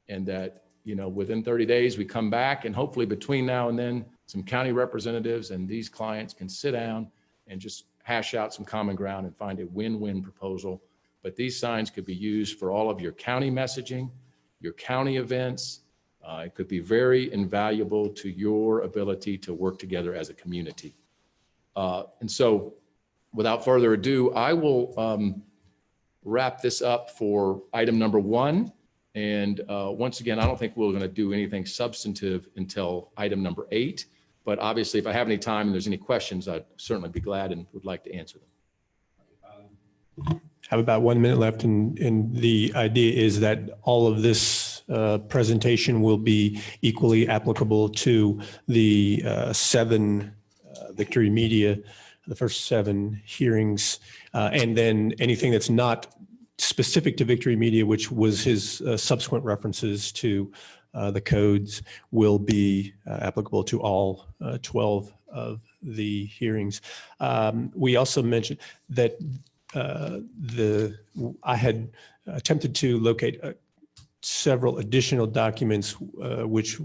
and that, within 30 days, we come back, and hopefully between now and then, some county representatives and these clients can sit down and just hash out some common ground and find a win-win proposal. But these signs could be used for all of your county messaging, your county events. It could be very invaluable to your ability to work together as a community. And so without further ado, I will wrap this up for item number 1. And once again, I don't think we're going to do anything substantive until item number 8. But obviously, if I have any time and there's any questions, I'd certainly be glad and would like to answer them. Have about 1 minute left, and the idea is that all of this presentation will be equally applicable to the 7 Victory Media, the first 7 hearings, and then anything that's not specific to Victory Media, which was his subsequent references to the codes, will be applicable to all 12 of the hearings. We also mentioned that I had attempted to locate several additional documents, which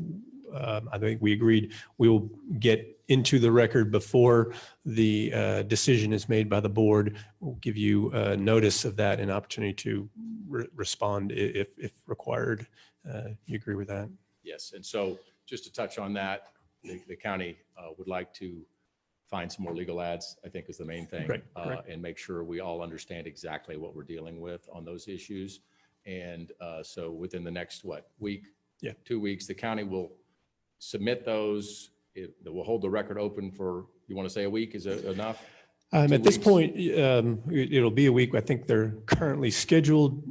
I think we agreed we will get into the record before the decision is made by the board. We'll give you notice of that and opportunity to respond if required. You agree with that? Yes. And so just to touch on that, the county would like to find some more legal ads, I think is the main thing. Right, and make sure we all understand exactly what we're dealing with on those issues. And so within the next, week? Yeah. 2 weeks, the county will submit those. We'll hold the record open for, you want to say a week? Is it enough? At 2 this weeks? point, it'll be a week. I think they're currently scheduled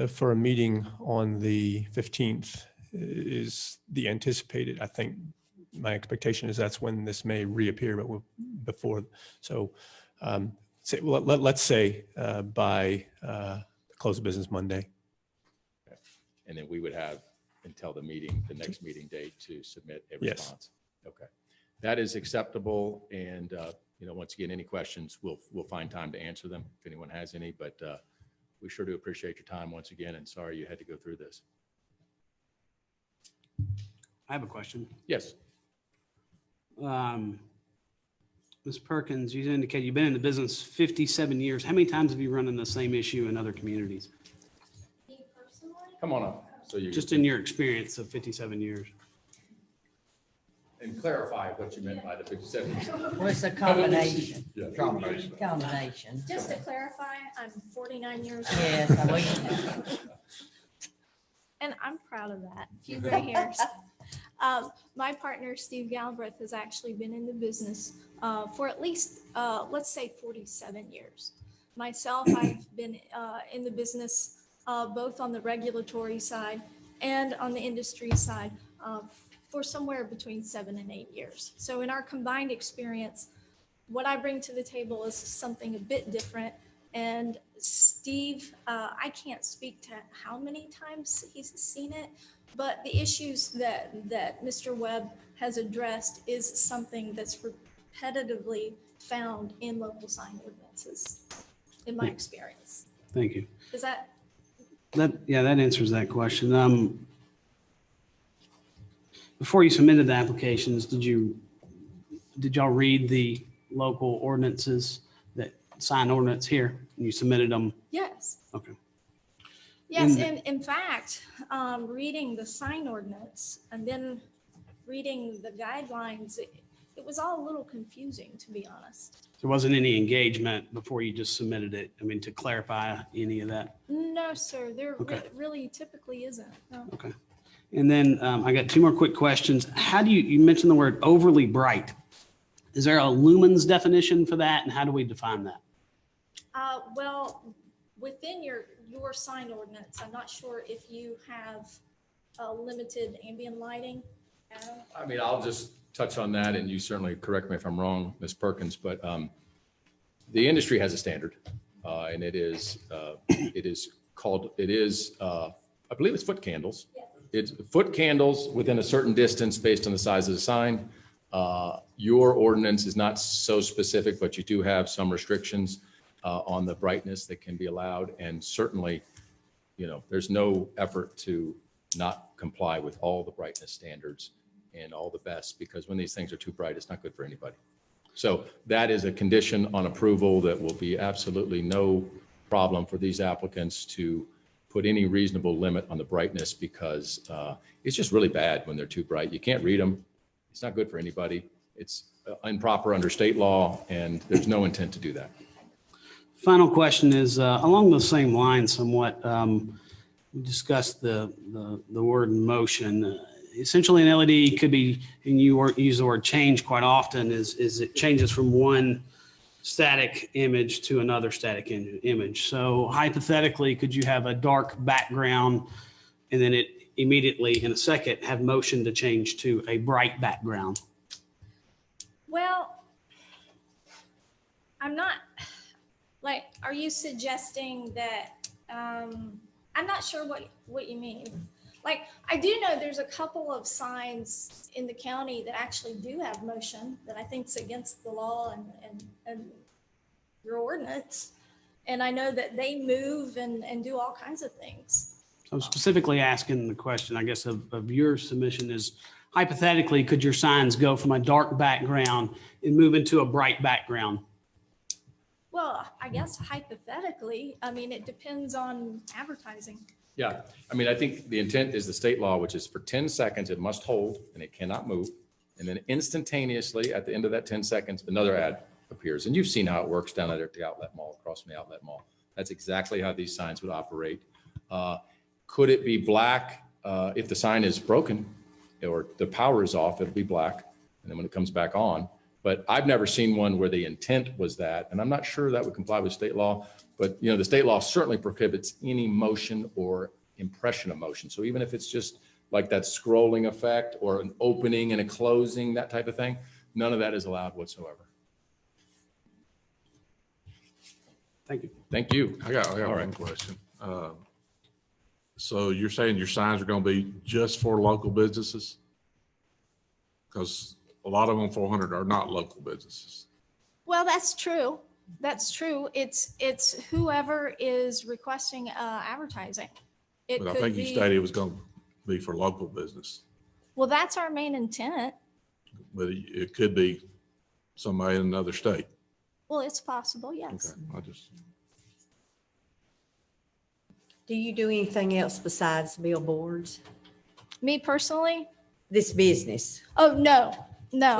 for a meeting on the 15th is the anticipated. I think my expectation is that's when this may reappear, but before. So let's say by close of business Monday. Okay. And then we would have until the next meeting date to submit a Yes. response. Okay. That is acceptable. And, once again, any questions, we'll find time to answer them if anyone has any, but we sure do appreciate your time once again, and sorry you had to go through this. I have a question. Yes. Ms. Perkins, you indicated you've been in the business 57 years. How many times have you run into the same issue in other communities? Me personally, Come on up. So you Just in your experience of 57 years. and clarify what you meant by the 57. Well, it's a combination. Yeah. Combination. Just to clarify, I'm 49 years old. Yes, I will. And I'm proud of that. A few gray hairs. My partner, Steve Galbraith, has actually been in the business for at least, let's say 47 years. Myself, I've been in the business both on the regulatory side and on the industry side for somewhere between 7 and 8 years. So in our combined experience, what I bring to the table is something a bit different. And Steve, I can't speak to how many times he's seen it, but the issues that Mr. Webb has addressed is something that's repetitively found in local sign ordinances, in my experience. Thank you. Is that? That answers that question. Before you submitted the applications, did y'all read the local ordinances, that sign ordinance here? And you submitted them? Yes. Okay. Yes, In- and in fact, reading the sign ordinance and then reading the guidelines, it was all a little confusing, to be honest. There wasn't any engagement before you just submitted it? I mean, to clarify any of that? No, sir, there Okay. really typically isn't. No. Okay. And then I got 2 more quick questions. How do you mentioned the word overly bright. Is there a lumens definition for that? And how do we define that? Well, within your sign ordinance, I'm not sure if you have limited ambient lighting. Adam? I mean, I'll just touch on that, and you certainly correct me if I'm wrong, Ms. Perkins, but the industry has a standard, and it is called, I believe it's foot candles. It's foot candles within a certain distance based on the size of the sign. Your ordinance is not so specific, but you do have some restrictions on the brightness that can be allowed. And certainly, there's no effort to not comply with all the brightness standards and all the best, because when these things are too bright, it's not good for anybody. So that is a condition on approval that will be absolutely no problem for these applicants to put any reasonable limit on the brightness, because it's just really bad when they're too bright. You can't read them. It's not good for anybody. It's improper under state law, and there's no intent to do that. Final question is along those same lines somewhat. We discussed the word motion. Essentially, an LED could be, and you use the word change quite often, is it changes from one static image to another static image. So hypothetically, could you have a dark background and then it immediately in a second have motion to change to a bright background? Well, I'm not, like, are you suggesting that, I'm not sure what you mean. Like, I do know there's a couple of signs in the county that actually do have motion that I think is against the law and your ordinance. And I know that they move and do all kinds of things. So I'm specifically asking the question, I guess, of your submission is hypothetically, could your signs go from a dark background and move into a bright background? Well, I guess hypothetically, I mean, it depends on advertising. Yeah, I mean, I think the intent is the state law, which is for 10 seconds, it must hold and it cannot move. And then instantaneously at the end of that 10 seconds, another ad appears. And you've seen how it works down there at the outlet mall, across from the outlet mall. That's exactly how these signs would operate. Could it be black if the sign is broken or the power is off, it'll be black. And then when it comes back on, but I've never seen one where the intent was that, and I'm not sure that would comply with state law, but the state law certainly prohibits any motion or impression of motion. So even if it's just like that scrolling effect or an opening and a closing, that type of thing, none of that is allowed whatsoever. Thank you. Thank you. I got All right. one question. So you're saying your signs are going to be just for local businesses? Because a lot of them 400 are not local businesses. Well, that's true. That's true. It's whoever is requesting advertising. It But I could think you be, stated it was going to be for local business, well, that's our main intent. but it could be somebody in another state. Well, it's possible, yes. Okay, Do you do anything else besides billboards? Me personally? This business, Oh, no,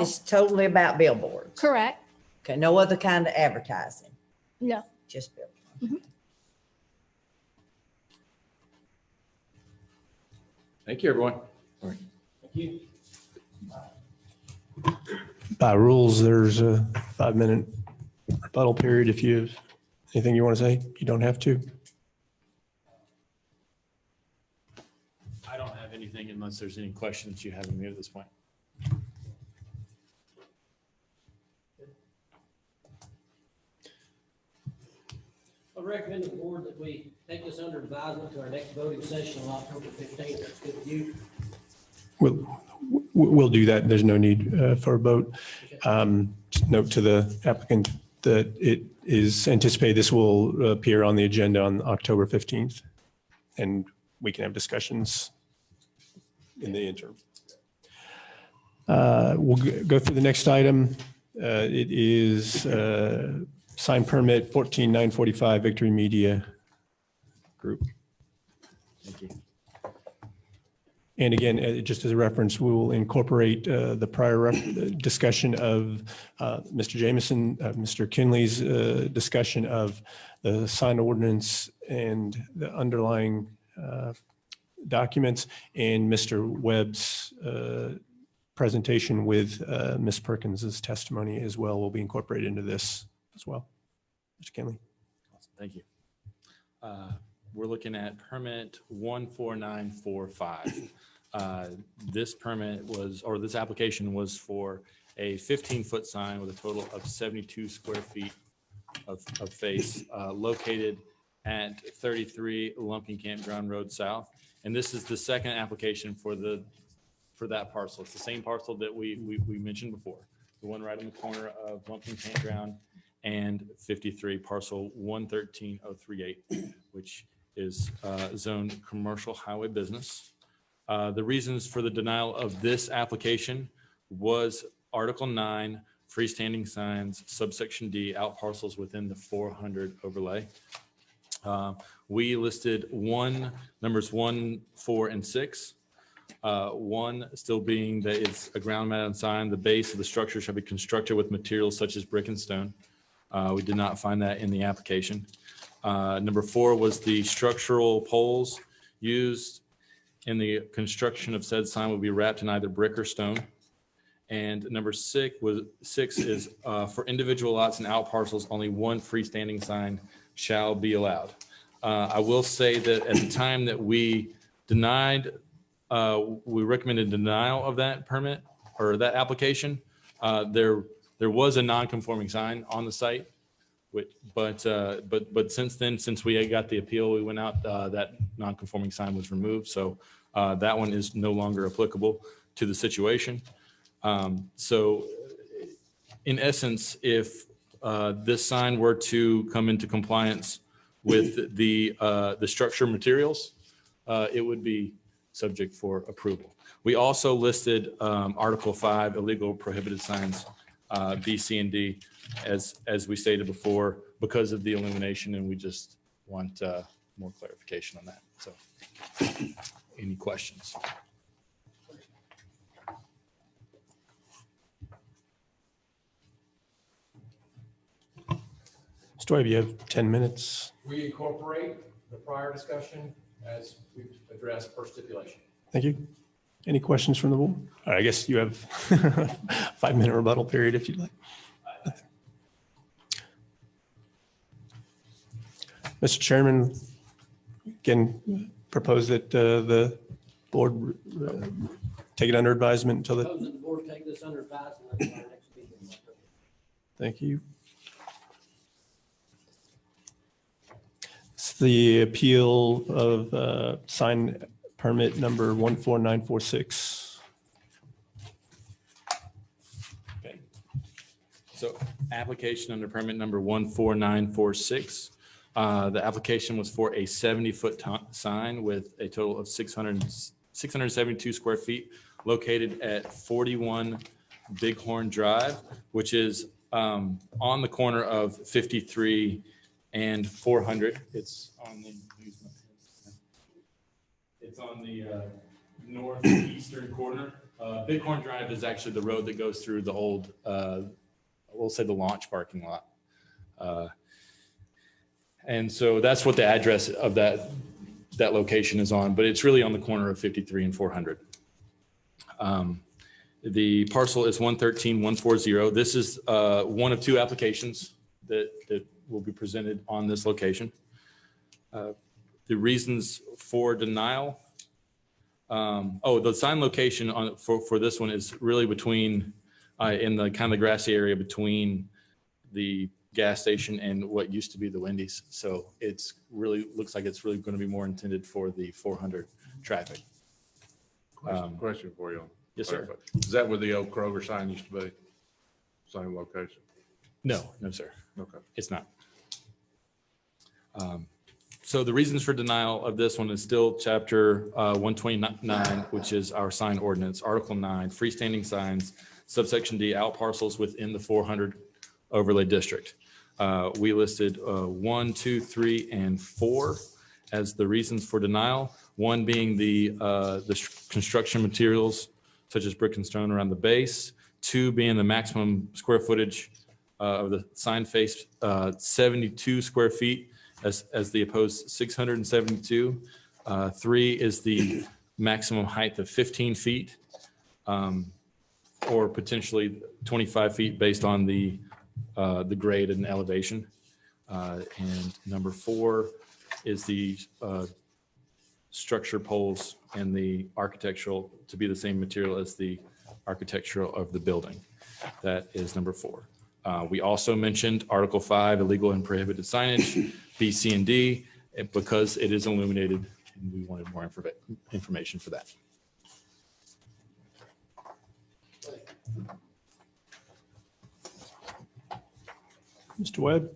it's totally about billboards. correct. Okay, no other kind of advertising, No. just billboards. Thank you, everyone. Thank you. By rules, there's a 5-minute rebuttal period. If you have anything you want to say, you don't have to. I don't have anything unless there's any questions you have of me at this point. I recommend the board that we take this under advisement to our next voting session on October 15th. That's good with you. We'll do that. There's no need for a vote. Just note to the applicant that it is anticipated this will appear on the agenda on October 15th, and we can have discussions in the interim. We'll go through the next item. It is sign permit 14945 Victory Media Group. Thank you. And again, just as a reference, we will incorporate the prior discussion of Mr. Jameson, Mr. Kinley's discussion of the sign ordinance and the underlying documents, and Mr. Webb's presentation with Ms. Perkins's testimony as well will be incorporated into this as well. Mr. Kinley. Awesome. Thank you. We're looking at permit 14945. This permit was, or this application was for a 15-foot sign with a total of 72 square feet of face located at 33 Lumpkin Campground Road South. And this is the second application for that parcel. It's the same parcel that we mentioned before, the one right on the corner of Lumpkin Campground and 53, parcel 113038, which is zoned commercial highway business. The reasons for the denial of this application was Article 9, freestanding signs, subsection D, out parcels within the 400 overlay. We listed numbers 1, 4, and 6. 1 still being that it's a ground mounted sign. The base of the structure shall be constructed with materials such as brick and stone. We did not find that in the application. Number 4 was the structural poles used in the construction of said sign will be wrapped in either brick or stone. And number 6 is for individual lots and out parcels, only one freestanding sign shall be allowed. I will say that at the time that we denied, we recommended denial of that permit or that application. There was a non-conforming sign on the site, but since then, since we got the appeal, we went out, that non-conforming sign was removed. So that one is no longer applicable to the situation. So in essence, if this sign were to come into compliance with the structure materials, it would be subject for approval. We also listed Article 5, illegal prohibited signs, B, C, and D, as we stated before, because of the illumination, and we just want more clarification on that. So any questions? Mr. Webb, you have 10 minutes. We incorporate the prior discussion as we've addressed per stipulation. Thank you. Any questions from the board? All right, I guess you have 5-minute rebuttal period if you'd like. Mr. Chairman, again, propose that the board take it under advisement until the, Propose that the board take this under advisement until our next meeting. thank you. It's the appeal of sign permit number 14946. Okay. So application under permit number 14946. The application was for a 70-foot sign with a total of 672 square feet located at 41 Bighorn Drive, which is on the corner of 53 and 400. It's on the northeastern corner. Bighorn Drive is actually the road that goes through the old, we'll say the launch parking lot. And so that's what the address of that location is on, but it's really on the corner of 53 and 400. The parcel is 113-140. This is one of 2 applications that will be presented on this location. The reasons for denial. The sign location for this one is really between in the kind of the grassy area between the gas station and what used to be the Wendy's. So it's really looks like it's really going to be more intended for the 400 traffic. Question for you. Yes, sir. Is that where the old Kroger sign used to be? Same location? No, sir. Okay. It's not. So the reasons for denial of this one is still chapter 129, which is our sign ordinance, Article 9, freestanding signs, subsection D, out parcels within the 400 overlay district. We listed 1, 2, 3, and 4 as the reasons for denial. 1 being the construction materials such as brick and stone around the base. 2 being the maximum square footage of the sign face, 72 square feet as the opposed 672. 3 is the maximum height of 15 feet or potentially 25 feet based on the grade and elevation. And number 4 is the structure poles and the architectural to be the same material as the architectural of the building. That is number 4. We also mentioned Article 5, illegal and prohibited signage, B, C, and D, because it is illuminated, and we wanted more information for that. Mr. Webb?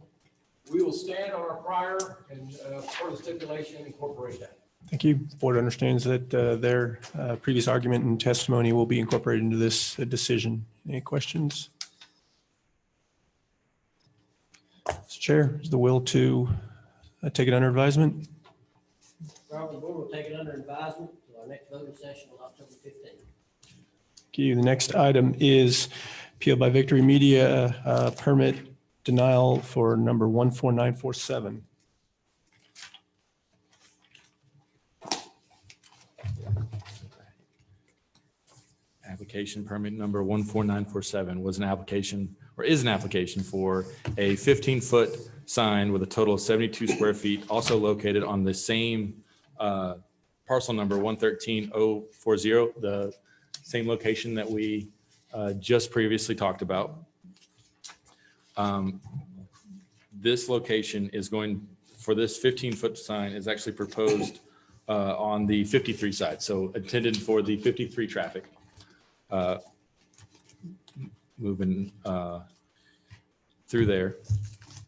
We will stand on our prior and for the stipulation, incorporate that. Thank you. The board understands that their previous argument and testimony will be incorporated into this decision. Any questions? Mr. Chair, is the will to take it under advisement? The board will take it under advisement to our next voting session on October 15th. Thank you. The next item is appeal by Victory Media, permit denial for number 14947. Application permit number 14947 was an application or is an application for a 15-foot sign with a total of 72 square feet, also located on the same parcel number 113040, the same location that we just previously talked about. This location is going, for this 15-foot sign is actually proposed on the 53 side, so intended for the 53 traffic. Moving through there.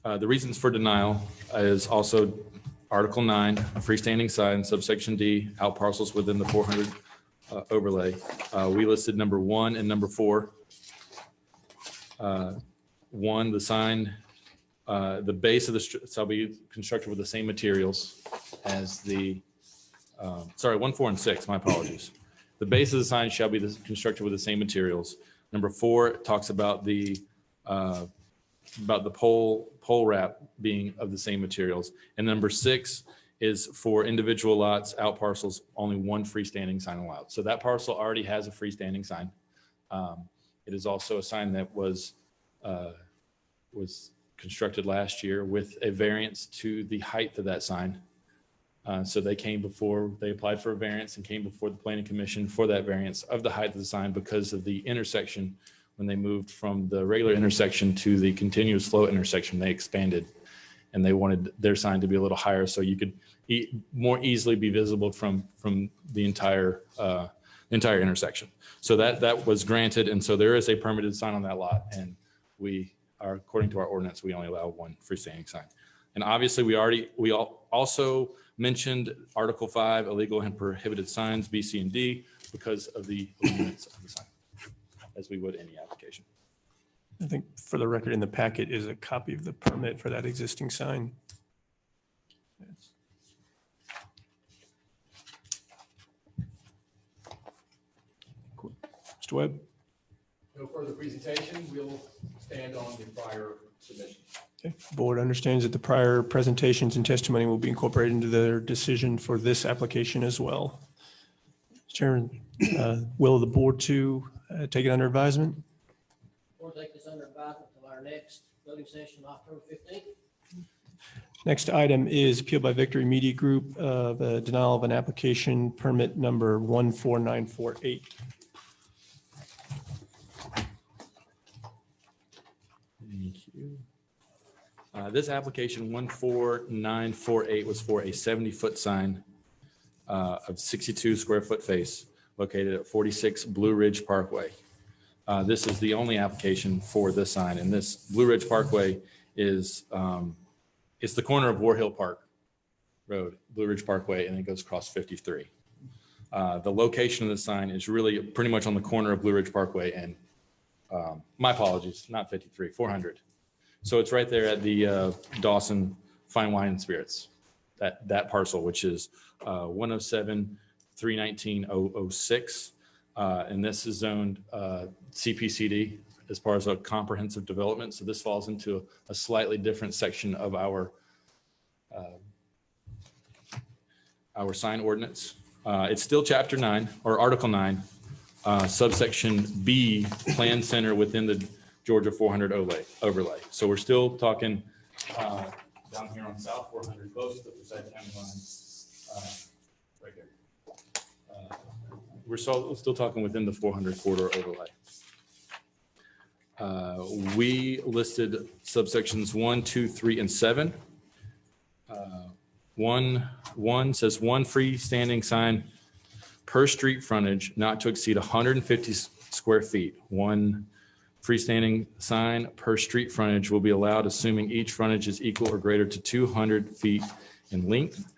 The reasons for denial is also Article 9, a freestanding sign, subsection D, out parcels within the 400 overlay. We listed number 1 and number 4. 1, the sign, the base of the shall be constructed with the same materials as the, 1, 4, and 6, my apologies. The base of the sign shall be constructed with the same materials. Number 4 talks about the pole wrap being of the same materials. And number 6 is for individual lots, out parcels, only one freestanding sign allowed. So that parcel already has a freestanding sign. It is also a sign that was constructed last year with a variance to the height of that sign. So they applied for a variance and came before the planning commission for that variance of the height of the sign because of the intersection. When they moved from the regular intersection to the continuous flow intersection, they expanded and they wanted their sign to be a little higher so you could more easily be visible from the entire intersection. So that was granted. And so there is a permitted sign on that lot. And we are, according to our ordinance, we only allow one freestanding sign. And obviously we also mentioned Article 5, illegal and prohibited signs, B, C, and D, because of the limits of the sign, as we would any application. I think for the record in the packet is a copy of the permit for that existing sign. Cool. Mr. Webb? No further presentation. We'll stand on the prior submission. Okay. Board understands that the prior presentations and testimony will be incorporated into their decision for this application as well. Chairman, will the board to take it under advisement? We'll take this under advisement till our next voting session, October 15th. Next item is appeal by Victory Media Group of denial of an application permit number 14948. Thank you. This application 14948 was for a 70-foot sign of 62 square foot face located at 46 Blue Ridge Parkway. This is the only application for this sign, and this Blue Ridge Parkway is it's the corner of War Hill Park Road, Blue Ridge Parkway, and it goes across 53. The location of the sign is really pretty much on the corner of Blue Ridge Parkway and my apologies, not 53, 400. So it's right there at the Dawson Fine Wine and Spirits, that parcel, which is 107-319-006. And this is zoned CPCD as far as a comprehensive development. So this falls into a slightly different section of our sign ordinance. It's still Chapter 9 or Article 9, subsection B, Plan Center within the Georgia 400 overlay. So we're still talking down here on South 400, close to the Forsyth County line, right there. we're still talking within the 400 corridor overlay. We listed subsections 1, 2, 3, and 7. 1 says one freestanding sign per street frontage not to exceed 150 square feet. One freestanding sign per street frontage will be allowed assuming each frontage is equal or greater to 200 feet in length.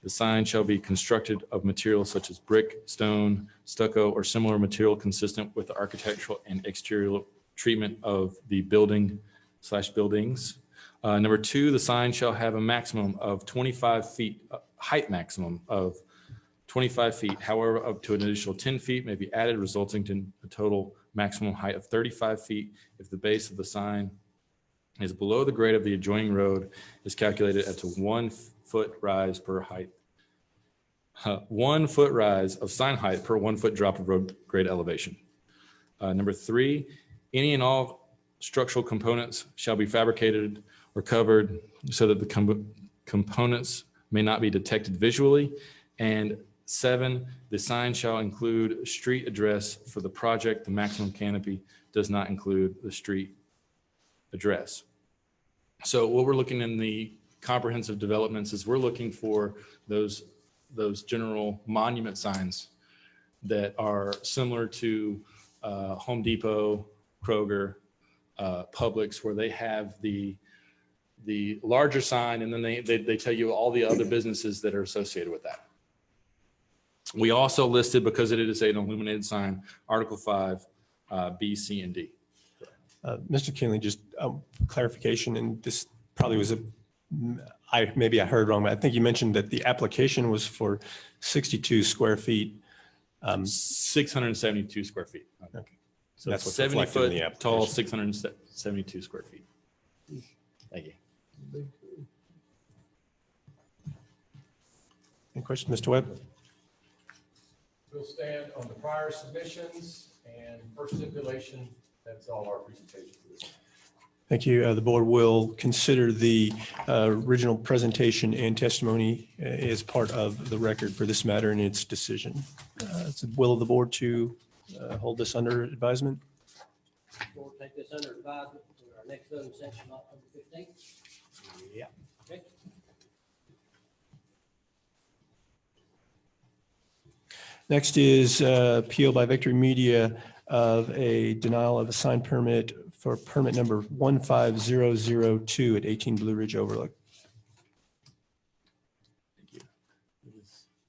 The sign shall be constructed of materials such as brick, stone, stucco, or similar material consistent with the architectural and exterior treatment of the building/buildings. Number 2, the sign shall have a maximum of 25 feet, height maximum of 25 feet. However, up to an additional 10 feet may be added, resulting in a total maximum height of 35 feet if the base of the sign is below the grade of the adjoining road is calculated at a 1 foot rise per height. 1 foot rise of sign height per 1 foot drop of road grade elevation. Number 3, any and all structural components shall be fabricated or covered so that the components may not be detected visually. And 7, the sign shall include street address for the project. The maximum canopy does not include the street address. So what we're looking in the comprehensive developments is we're looking for those general monument signs that are similar to Home Depot, Kroger, Publix, where they have the larger sign, and then they tell you all the other businesses that are associated with that. We also listed, because it is an illuminated sign, Article 5, B, C, and D. Mr. Kinley, just clarification, and this probably was maybe I heard wrong, but I think you mentioned that the application was for 62 square feet. 672 square feet. Okay. So That's what's 70 reflected in the foot tall, application. 672 square feet. Thank you. Any questions, Mr. Webb? We'll stand on the prior submissions and first stipulation. That's all our presentation for this. Thank you. The board will consider the original presentation and testimony as part of the record for this matter and its decision. It's the will of the board to hold this under advisement. We'll take this under advisement to our next voting session, October 15th. Yeah. Okay. Next is appeal by Victory Media of a denial of a sign permit for permit number 15002 at 18 Blue Ridge Overlook. Thank you.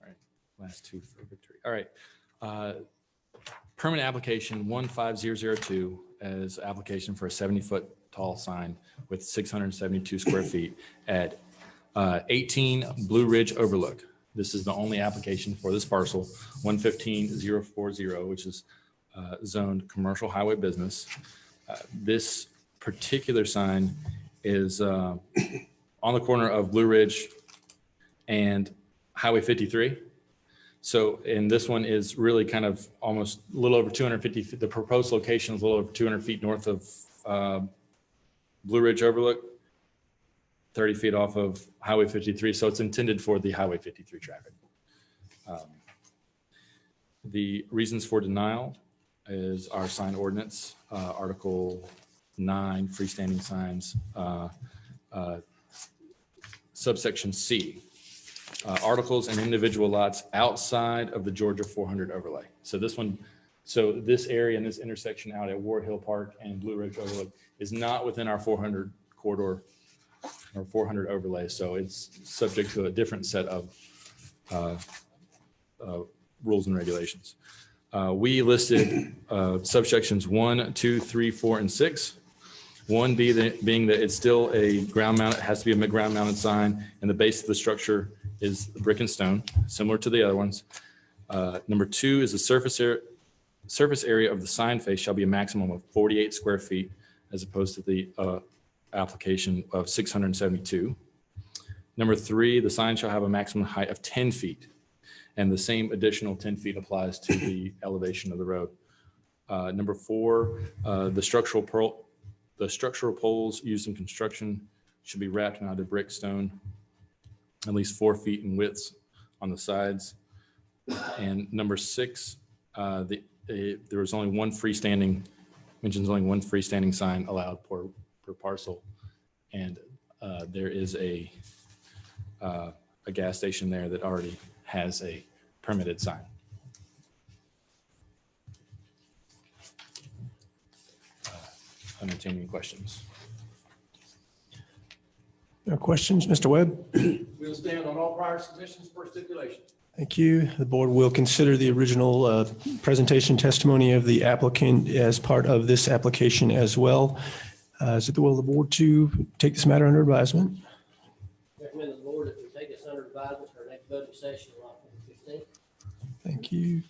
All right, last two for Victory. All right. Permit application 15002 as application for a 70-foot tall sign with 672 square feet at 18 Blue Ridge Overlook. This is the only application for this parcel, 115040, which is zoned commercial highway business. This particular sign is on the corner of Blue Ridge and Highway 53. So, and this one is really kind of almost a little over 250 feet. The proposed location is a little over 200 feet north of Blue Ridge Overlook, 30 feet off of Highway 53. So it's intended for the Highway 53 traffic. The reasons for denial is our sign ordinance, Article 9, freestanding signs, subsection C, articles and individual lots outside of the Georgia 400 overlay. So this one, so this area and this intersection out at Ward Hill Park and Blue Ridge Overlook is not within our 400 corridor or 400 overlay. So it's subject to a different set of rules and regulations. We listed subsections 1, 2, 3, 4, and 6. 1 being that it's still a ground mount, it has to be a ground mounted sign, and the base of the structure is brick and stone, similar to the other ones. Number 2 is the surface area of the sign face shall be a maximum of 48 square feet as opposed to the application of 672. Number 3, the sign shall have a maximum height of 10 feet. And the same additional 10 feet applies to the elevation of the road. Number 4, the structural poles used in construction should be wrapped in either brick, stone, at least 4 feet in width on the sides. And number 6 There was only one freestanding, mentions only one freestanding sign allowed per parcel. And there is a gas station there that already has a permitted sign. Entertaining questions. No questions, Mr. Webb? We'll stand on all prior submissions per stipulation. Thank you. The board will consider the original presentation testimony of the applicant as part of this application as well. Is it the will of the board to take this matter under advisement? Recommend the board that we take this under advisement for our next voting session on October 15th. Thank you.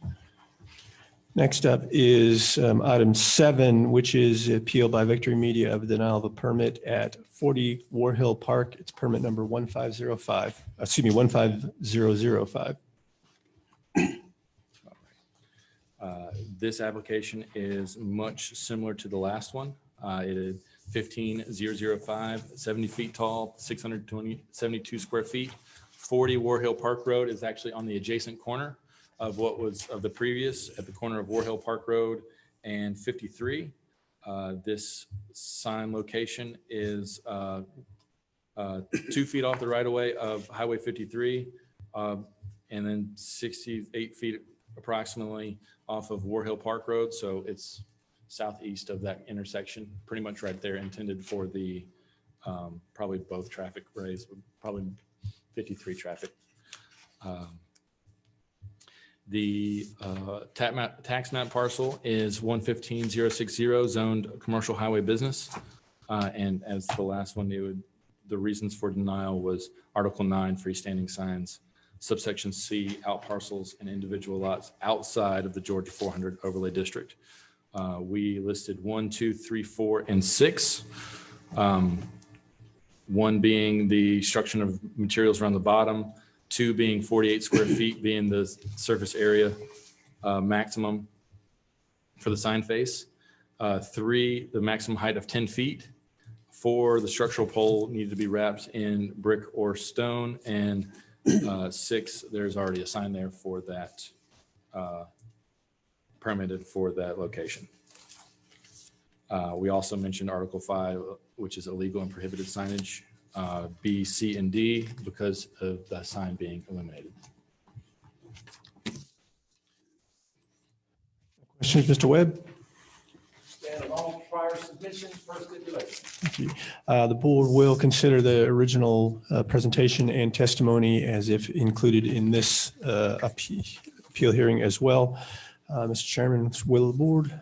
Next up is item 7, which is appeal by Victory Media of denial of a permit at 40 War Hill Park. It's permit number 15005. This application is much similar to the last one. It is 15005, 70 feet tall, 672 square feet. 40 War Hill Park Road is actually on the adjacent corner of what was of the previous, at the corner of War Hill Park Road and 53. This sign location is 2 feet off the right of way of Highway 53, and then 68 feet approximately off of War Hill Park Road. So it's southeast of that intersection, pretty much right there, intended for the probably both traffic ways, probably 53 traffic. The tax map parcel is 115060, zoned commercial highway business. And as the last one, the reasons for denial was Article 9, freestanding signs, subsection C, out parcels and individual lots outside of the Georgia 400 overlay district. We listed 1, 2, 3, 4, and 6. 1 being the destruction of materials around the bottom, 2 being 48 square feet being the surface area maximum for the sign face. 3, the maximum height of 10 feet. 4, the structural pole needed to be wrapped in brick or stone. And 6, there's already a sign there for that, permitted for that location. We also mentioned Article 5, which is illegal and prohibited signage. B, C, and D, because of the sign being eliminated. Questions, Mr. Webb? Stand on all prior submissions per stipulation. Thank you. The board will consider the original presentation and testimony as if included in this appeal hearing as well. Mr. Chairman, it's the will of the board.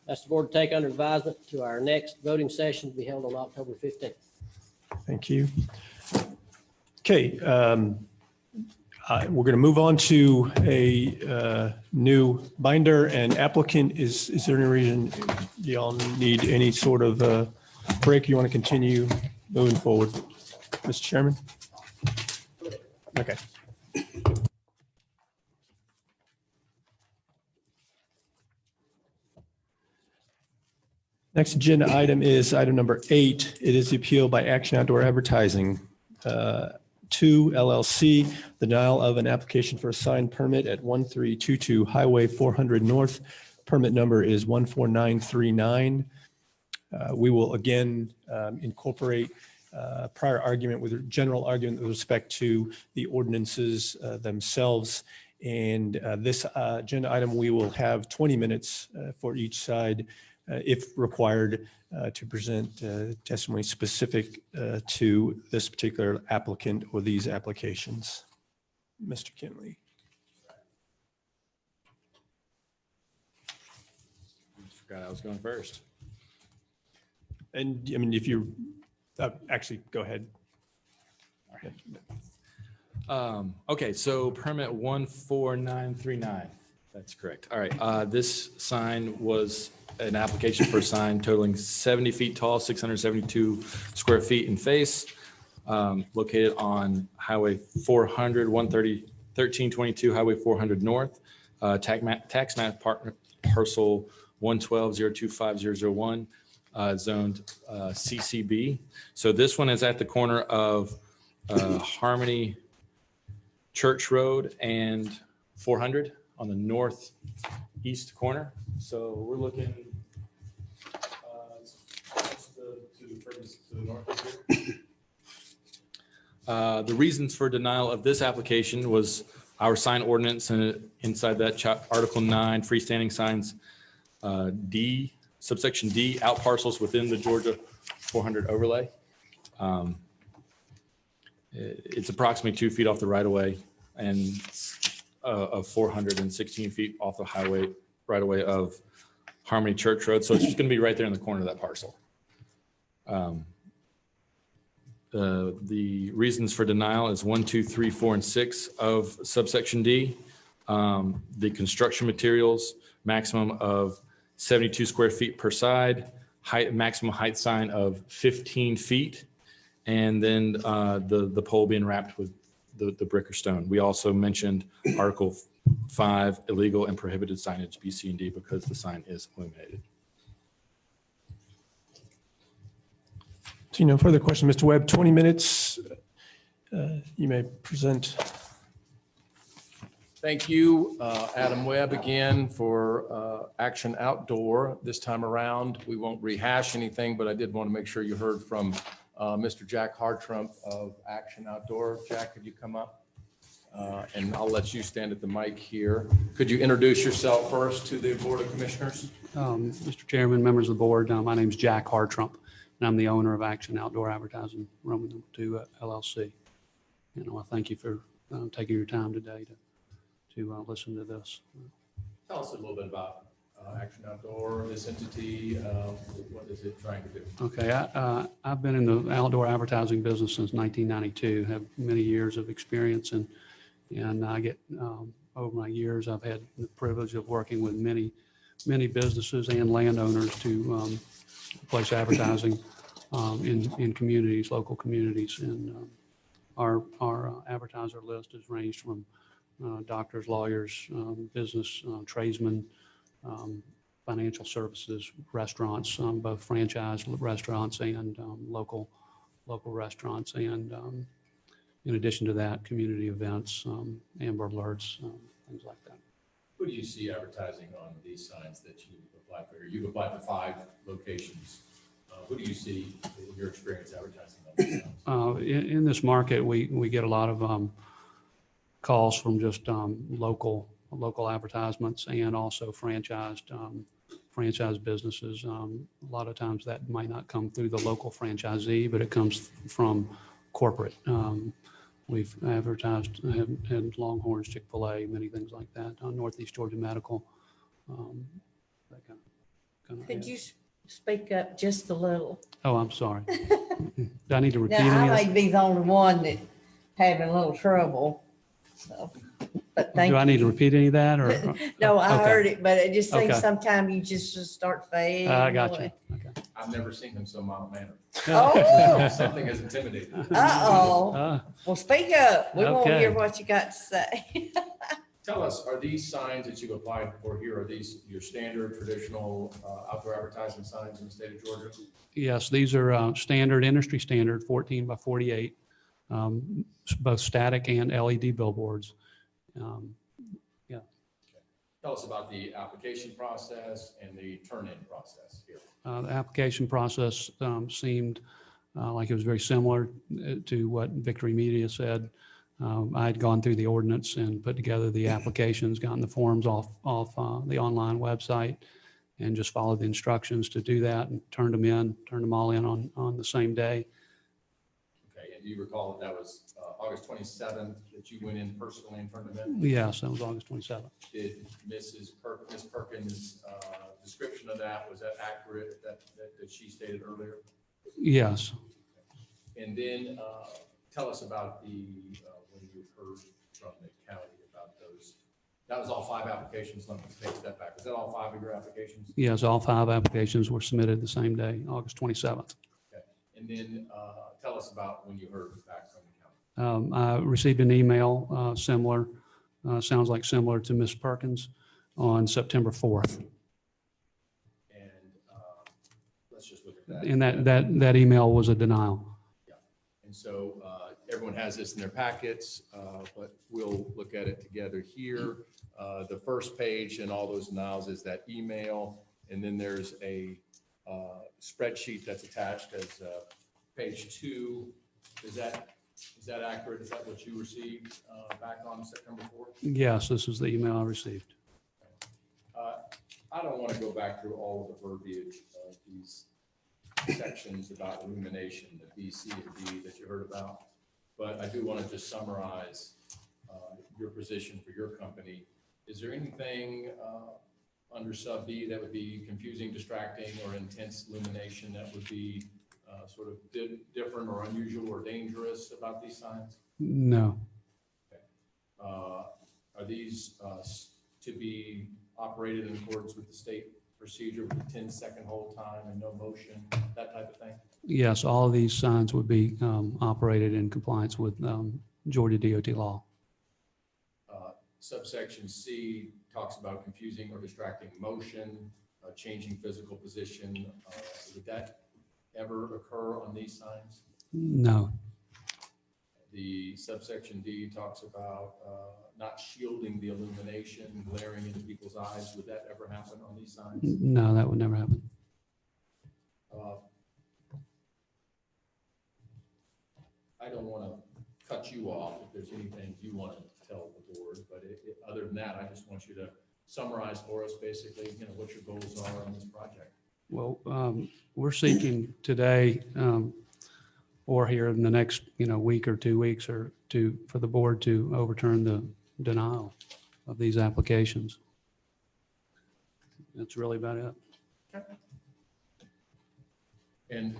Ask the board to take under advisement to our next voting session to be held on October 15th. Thank you. Okay, we're going to move on to a new binder and applicant. Is there any reason y'all need any sort of break? You want to continue moving forward, Mr. Chairman? Okay. Next agenda item is item number 8. It is the appeal by Action Outdoor Advertising 2 LLC, the denial of an application for a sign permit at 1322 Highway 400 North. Permit number is 14939. We will again incorporate prior argument with general argument with respect to the ordinances themselves. And this agenda item, we will have 20 minutes for each side if required, to present testimony specific to this particular applicant or these applications. Mr. Kinley. Forgot I was going first. And I mean, if you actually go ahead. Okay, so permit 14939. That's correct. All right. This sign was an application for a sign totaling 70 feet tall, 672 square feet in face, located on Highway 400, 1322 Highway 400 North, tax map parcel 112-025-001, zoned CCB. So this one is at the corner of Harmony Church Road and 400 on the northeast corner. So we're looking to the north of here. The reasons for denial of this application was our sign ordinance, and inside that Article 9, freestanding signs, D, subsection D, out parcels within the Georgia 400 overlay. It's approximately 2 feet off the right of way and of 416 feet off the highway right of way of Harmony Church Road. So it's just going to be right there in the corner of that parcel. The reasons for denial is 1, 2, 3, 4, and 6 of subsection D. The construction materials, maximum of 72 square feet per side, maximum height sign of 15 feet, and then the pole being wrapped with the brick or stone. We also mentioned Article 5, illegal and prohibited signage, B, C, and D, because the sign is illuminated. So no further questions, Mr. Webb. 20 minutes. You may present. Thank you, Adam Webb, again for Action Outdoor. This time around, we won't rehash anything, but I did want to make sure you heard from Mr. Jack Hartrump of Action Outdoor. Jack, could you come up? And I'll let you stand at the mic here. Could you introduce yourself first to the Board of Commissioners? Mr. Chairman, members of the board, my name is Jack Hartrump, and I'm the owner of Action Outdoor Advertising, Roman II LLC. And I want to thank you for taking your time today to listen to this. Tell us a little bit about Action Outdoor, this entity, what is it trying to do? Okay, I've been in the outdoor advertising business since 1992, have many years of experience, and I get, over my years, I've had the privilege of working with many businesses and landowners to place advertising in communities, local communities. And our advertiser list has ranged from doctors, lawyers, business, tradesmen, financial services, restaurants, both franchise restaurants and local restaurants. And in addition to that, community events, Amber Alerts, things like that. Who do you see advertising on these signs that you applied for? You've applied for 5 locations. Who do you see in your experience advertising on these signs? In this market, we get a lot of calls from just local advertisements and also franchise businesses. A lot of times that might not come through the local franchisee, but it comes from corporate. We've advertised, had Longhorns, Chick-fil-A, many things like that, Northeast Georgia Medical. That kind of. Could you speak up just a little? Oh, I'm sorry. Do I need to repeat Now, any I of may be the only one that having a little trouble, so, but thank Do I you. need to repeat any of that or? No, I Okay. heard it, but it just seems Okay. sometimes you just start fading. I got you. away. Okay. I've never seen him so mild-mannered. Oh, Something has intimidated me. uh-oh. Well, speak up. We want to Okay. hear what you got to say. Tell us, are these signs that you've applied for here, are these your standard traditional outdoor advertising signs in the state of Georgia? Yes, these are standard, industry standard, 14 by 48, both static and LED billboards. Tell us about the application process and the turn-in process here. The application process seemed like it was very similar to what Victory Media said. I had gone through the ordinance and put together the applications, gotten the forms off the online website, and just followed the instructions to do that and turned them all in on the same day. Okay, and do you recall that was August 27th that you went in personally and turned them in? Yes, that was August 27th. Did Ms. Perkins' description of that, was that accurate that she stated earlier? Yes. And then tell us about when you heard from the county about those. That was all 5 applications. Let me take a step back. Was that all 5 of your applications? Yes, all 5 applications were submitted the same day, August 27th. Okay. And then tell us about when you heard back from the county. I received an email similar to Ms. Perkins on September 4th. And let's just look at that. And that email was a denial. And so Everyone has this in their packets, but we'll look at it together here. The first page and all those denials is that email, and then there's a spreadsheet that's attached as page 2. Is that accurate? Is that what you received back on September 4th? Yes, this is the email I received. I don't want to go back through all of the verbiage of these sections about illumination, the B, C, and D that you heard about, but I do want to just summarize your position for your company. Is there anything under sub B that would be confusing, distracting, or intense illumination that would be sort of different or unusual or dangerous about these signs? No, Are these to be operated in accordance with the state procedure with a 10-second hold time and no motion, that type of thing? yes, all of these signs would be operated in compliance with Georgia DOT law. Subsection C talks about confusing or distracting motion, changing physical position. Would that ever occur on these signs? No, The subsection D talks about not shielding the illumination, glaring into people's eyes. Would that ever happen on these signs? no, that would never happen. I don't want to cut you off if there's anything you want to tell the board, but other than that, I just want you to summarize for us basically, what your goals are on this project. Well, we're seeking today or here in the next, week or 2 weeks for the board to overturn the denial of these applications. That's really about it. And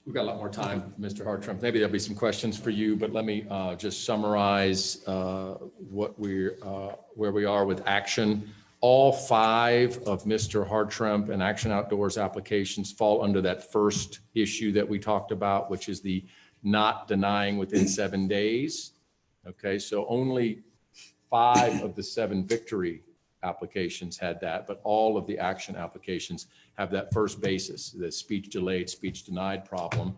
we've got a lot more time, Mr. Hartranft. Maybe there'll be some questions for you, but let me just summarize where we are with action. All 5 of Mr. Hartranft and Action Outdoors applications fall under that first issue that we talked about, which is the not denying within 7 days. Okay, so only 5 of the 7 victory applications had that, but all of the action applications have that first basis, the speech delayed, speech denied problem.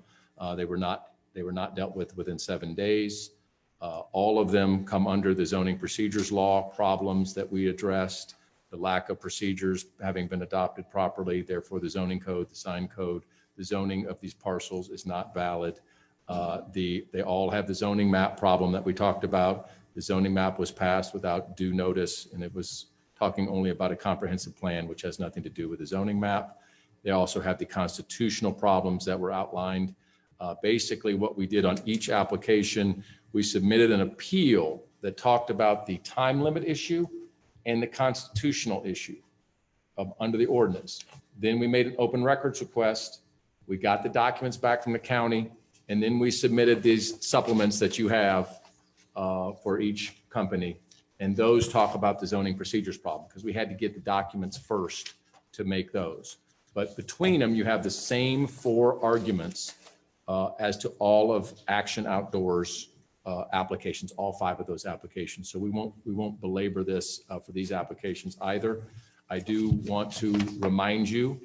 They were not dealt with within 7 days. All of them come under the zoning procedures law problems that we addressed, the lack of procedures having been adopted properly, therefore the zoning code, the sign code, the zoning of these parcels is not valid. They all have the zoning map problem that we talked about. The zoning map was passed without due notice, and it was talking only about a comprehensive plan, which has nothing to do with the zoning map. They also have the constitutional problems that were outlined. Basically, what we did on each application, we submitted an appeal that talked about the time limit issue and the constitutional issue under the ordinance. Then we made an open records request. We got the documents back from the county, and then we submitted these supplements that you have for each company. And those talk about the zoning procedures problem because we had to get the documents first to make those. But between them, you have the same 4 arguments as to all of Action Outdoors applications, all 5 of those applications. So we won't belabor this for these applications either. I do want to remind you,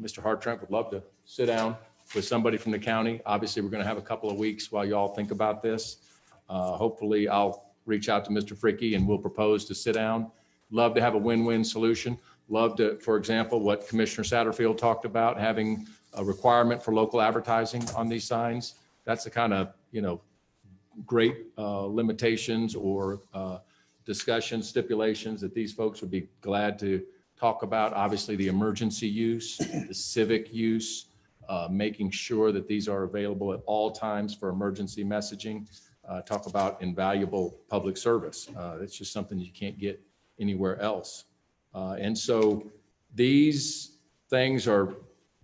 Mr. Hartranft would love to sit down with somebody from the county. Obviously, we're going to have a couple of weeks while y'all think about this. Hopefully, I'll reach out to Mr. Fricke and we'll propose to sit down. Love to have a win-win solution. Love to, for example, what Commissioner Satterfield talked about, having a requirement for local advertising on these signs. That's the kind of, great limitations or discussion stipulations that these folks would be glad to talk about. Obviously, the emergency use, the civic use, making sure that these are available at all times for emergency messaging. Talk about invaluable public service. It's just something you can't get anywhere else. And so these things are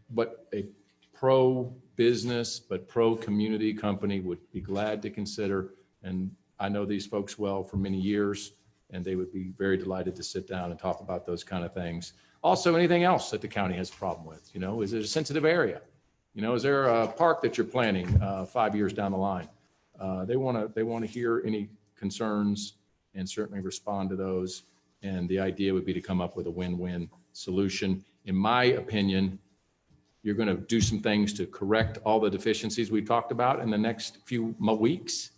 what a pro-business but pro-community company would be glad to consider. And I know these folks well for many years, and they would be very delighted to sit down and talk about those kind of things. Also, anything else that the county has a problem with? Is it a sensitive area? Is there a park that you're planning 5 years down the line? They want to hear any concerns and certainly respond to those. And the idea would be to come up with a win-win solution. In my opinion, You're going to do some things to correct all the deficiencies we talked about in the next few weeks.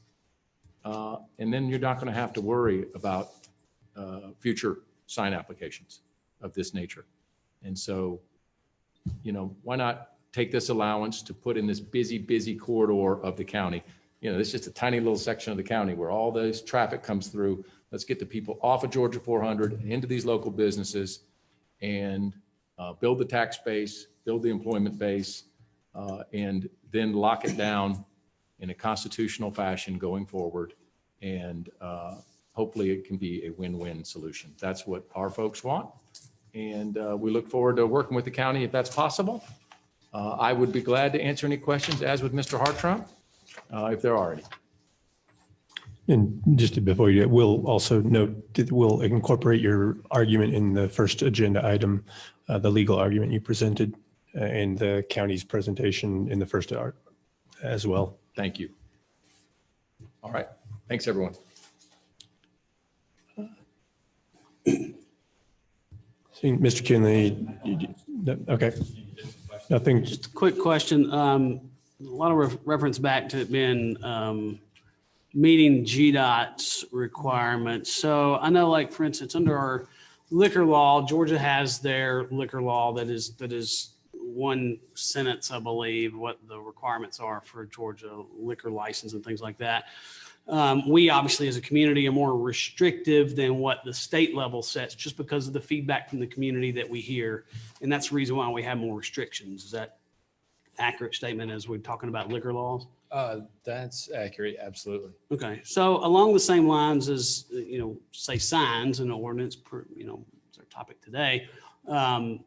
And then you're not going to have to worry about future sign applications of this nature. And so, why not take this allowance to put in this busy corridor of the county? This is just a tiny little section of the county where all this traffic comes through. Let's get the people off of Georgia 400 into these local businesses and build the tax base, build the employment base, and then lock it down in a constitutional fashion going forward. And hopefully it can be a win-win solution. That's what our folks want. And we look forward to working with the county if that's possible. I would be glad to answer any questions, as with Mr. Hartranft, if there are any. And just before you, we'll also note that we'll incorporate your argument in the first agenda item, the legal argument you presented, and the county's presentation in the first as well. Thank you. All right. Thanks, everyone. Mr. Kinley, okay. Nothing. Just a quick question. A lot of reference back to it being meeting GDOT's requirements. So I know, like, for instance, under our liquor law, Georgia has their liquor law that is one sentence, I believe, what the requirements are for Georgia liquor license and things like that. We obviously, as a community, are more restrictive than what the state level sets, just because of the feedback from the community that we hear. And that's the reason why we have more restrictions. Is that accurate statement as we're talking about liquor laws? That's accurate. Absolutely. Okay. So along the same lines as, say signs and ordinance, it's our topic today. The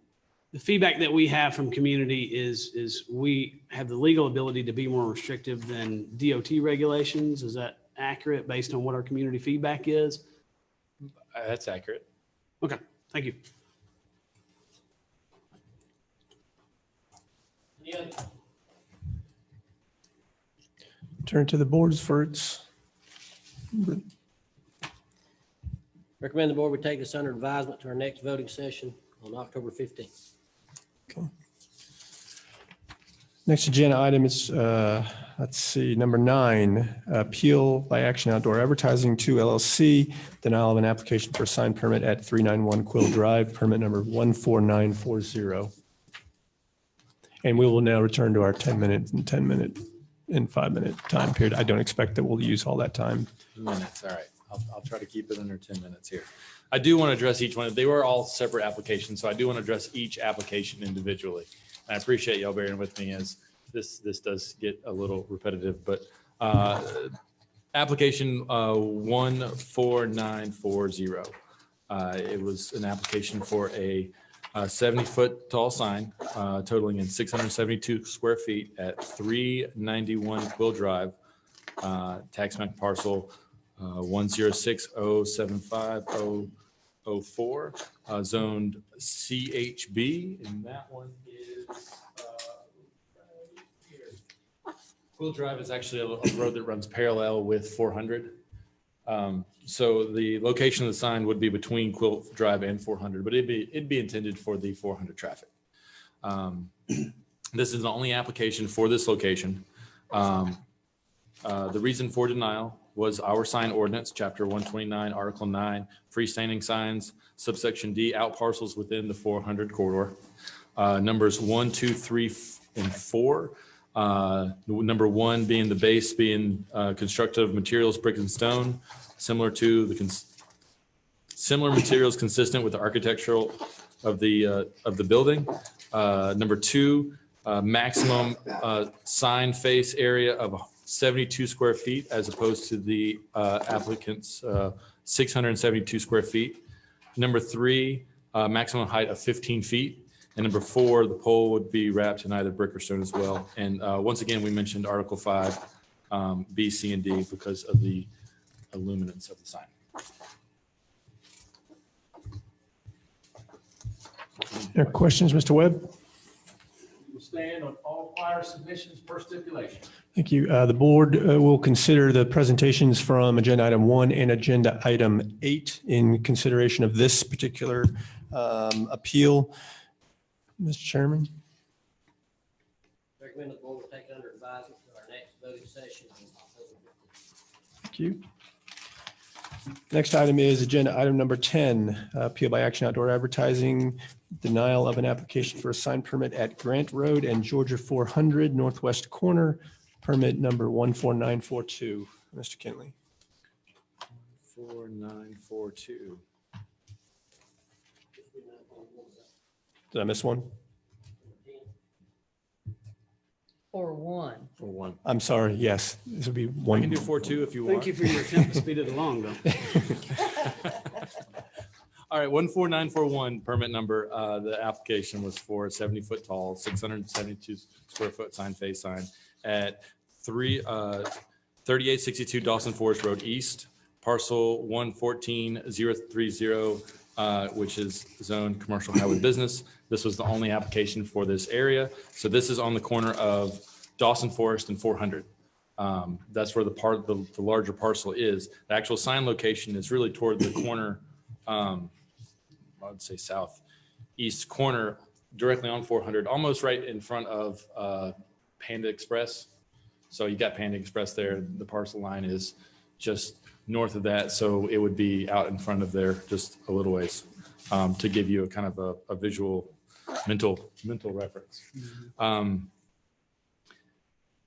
feedback that we have from community is we have the legal ability to be more restrictive than DOT regulations. Is that accurate based on what our community feedback is? That's accurate. Okay. Thank you. Turn to the boards for its. Recommend the board would take this under advisement to our next voting session on October 15th. Okay. Next agenda item is, let's see, number 9, appeal by Action Outdoor Advertising 2 LLC, denial of an application for a sign permit at 391 Quill Drive, permit number 14940. And we will now return to our 10-minute and 5-minute time period. I don't expect that we'll use all that time. Minutes. All right. I'll try to keep it under 10 minutes here. I do want to address each one. They were all separate applications, so I do want to address each application individually. And I appreciate y'all bearing with me as this does get a little repetitive, but application 14940. It was an application for a 70-foot tall sign totaling in 672 square feet at 391 Quill Drive, tax map parcel 106075004, zoned CHB, and that one is Quill Drive is actually a road that runs parallel with 400. So the location of the sign would be between Quill Drive and 400, but it'd be intended for the 400 traffic. This is the only application for this location. The reason for denial was our sign ordinance, chapter 129, article 9, freestanding signs, subsection D, out parcels within the 400 corridor. Numbers 1, 2, 3, and 4. Number 1 being the base being constructive materials, brick and stone, similar to the similar materials consistent with the architectural of the building. Number 2, maximum sign face area of 72 square feet as opposed to the applicant's 672 square feet. Number 3, maximum height of 15 feet. And number 4, the pole would be wrapped in either brick or stone as well. And once again, we mentioned Article 5, B, C, and D because of the illuminance of the sign. Any questions, Mr. Webb? We'll stand on all prior submissions per stipulation. Thank you. The board will consider the presentations from agenda item 1 and agenda item 8 in consideration of this particular appeal. Mr. Chairman? Recommend the board will take under advisement to our next voting session on October 15th. Thank you. Next item is agenda item number 10, appeal by Action Outdoor Advertising, denial of an application for a sign permit at Grant Road and Georgia 400 Northwest Corner, permit number 14942. Mr. Kinley. 4942. Did I miss one? 4-1. For one. I'm sorry. Yes, this would be I one. can do 42 if you want. Thank you for your attempt to speed it along, though. All right, 14941 permit number. The application was for a 70-foot tall, 672 square foot sign face sign at 3862 Dawson Forest Road East, parcel 114030, which is zoned commercial highway business. This was the only application for this area. So this is on the corner of Dawson Forest and 400. That's where the larger parcel is. The actual sign location is really toward the corner, I would say southeast corner, directly on 400, almost right in front of Panda Express. So you got Panda Express there. The parcel line is just north of that. So it would be out in front of there just a little ways, to give you a kind of a visual mental reference.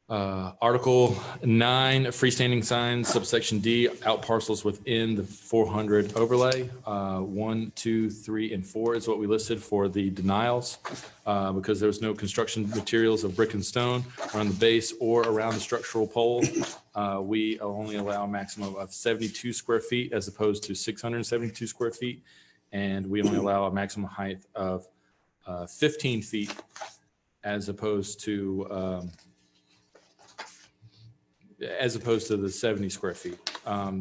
Article 9, freestanding signs, subsection D, out parcels within the 400 overlay. 1, 2, 3, and 4 is what we listed for the denials, because there's no construction materials of brick and stone around the base or around the structural pole. We only allow a maximum of 72 square feet as opposed to 672 square feet. And we only allow a maximum height of 15 feet as opposed to the 70 square feet.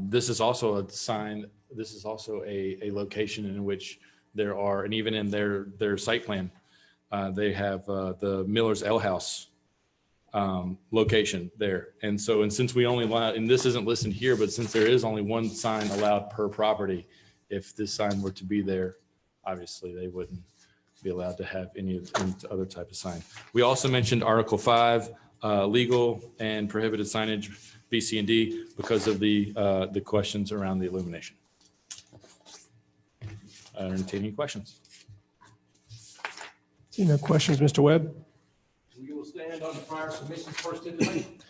This is also a sign, this is also a location in which there are, and even in their site plan, they have the Miller's Ale House location there. And so, and since we only allow, and this isn't listed here, but since there is only one sign allowed per property, if this sign were to be there, obviously they wouldn't be allowed to have any other type of sign. We also mentioned Article 5, legal and prohibited signage, B, C, and D, because of the questions around the illumination. Entertain any questions? See no questions, Mr. Webb? We will stand on the prior submissions first in debate.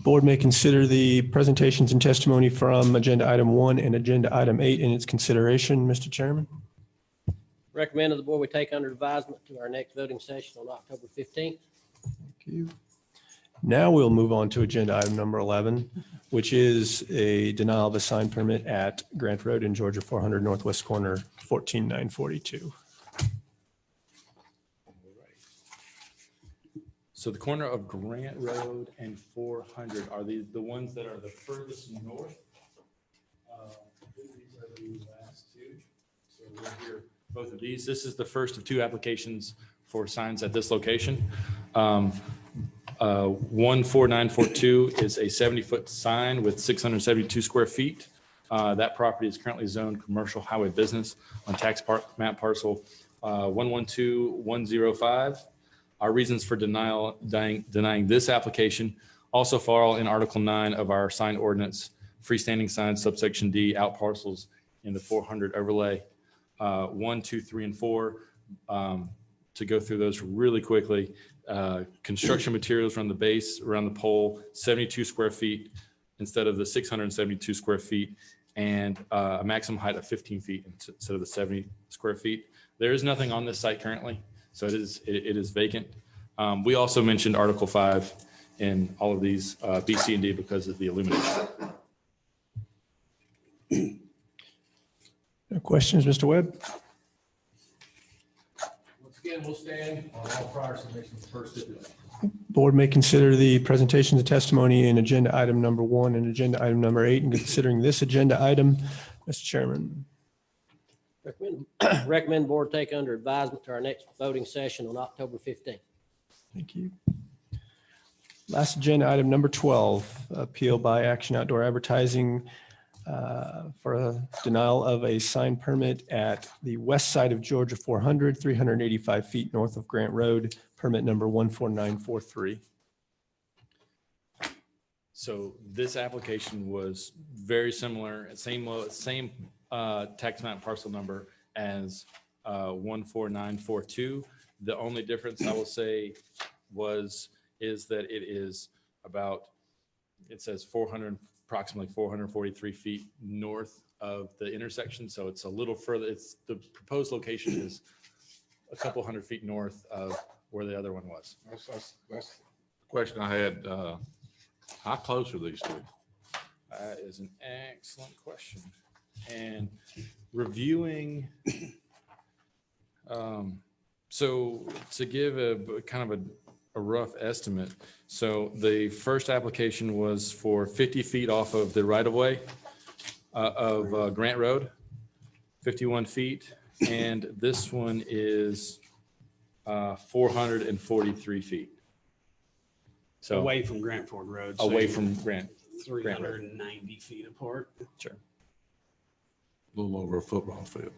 Board may consider the presentations and testimony from agenda item 1 and agenda item 8 in its consideration. Mr. Chairman. Recommend that the board we take under advisement to our next voting session on October 15th. Thank you. Now we'll move on to agenda item number 11, which is a denial of a sign permit at Grant Road in Georgia 400 Northwest Corner, 14942. So the corner of Grant Road and 400 are the ones that are the furthest north. These are the last two. So we're here, both of these. This is the first of 2 applications for signs at this location. 14942 is a 70-foot sign with 672 square feet. That property is currently zoned commercial highway business on tax map parcel 112105. Our reasons for denying this application also fall in Article 9 of our sign ordinance, freestanding signs, subsection D, out parcels in the 400 overlay, 1, 2, 3, and 4. To go through those really quickly, construction materials around the base, around the pole, 72 square feet instead of the 672 square feet, and a maximum height of 15 feet instead of the 70 square feet. There is nothing on this site currently, so it is vacant. We also mentioned Article 5 in all of these, B, C, and D, because of the illumination. No questions, Mr. Webb? Once again, we'll stand on all prior submissions first in debate. Board may consider the presentations and testimony in agenda item number 1 and agenda item number 8 and considering this agenda item. Mr. Chairman. Recommend the board take under advisement to our next voting session on October 15th. Thank you. Last agenda item number 12, appeal by Action Outdoor Advertising for a denial of a sign permit at the west side of Georgia 400, 385 feet north of Grant Road, permit number 14943. So this application was very similar, same tax map parcel number as 14942. The only difference I will say is that it is about, it says approximately 443 feet north of the intersection. So it's a little further. The proposed location is a couple hundred feet north of where the other one was. That's the question I had. How close are these two? That is an excellent question. And reviewing, so to give a kind of a rough estimate, so the first application was for 50 feet off of the right of way of Grant Road, 51 feet. And this one is 443 feet. So Away from Grant Ford Road. so away from Grant. 390 feet apart. Sure. A little over a football field.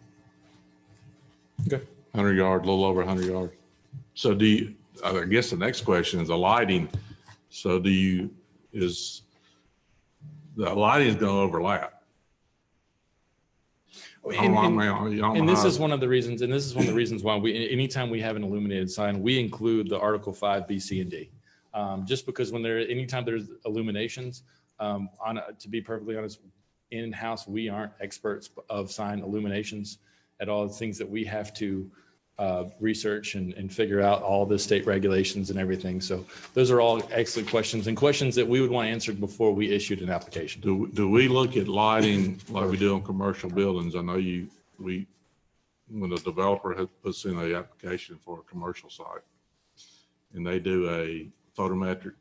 Okay. 100 yards, a little over 100 yards. So I guess the next question is the lighting. So is the lighting is going to overlap? And this is one of the reasons, why anytime we have an illuminated sign, we include the Article 5, B, C, and D. Just because anytime there's illuminations, to be perfectly honest, in-house, we aren't experts of sign illuminations at all. The things that we have to research and figure out all the state regulations and everything. So those are all excellent questions and questions that we would want answered before we issued an application. Do we look at lighting like we do on commercial buildings? I know when the developer puts in an application for a commercial site and they do a photometric.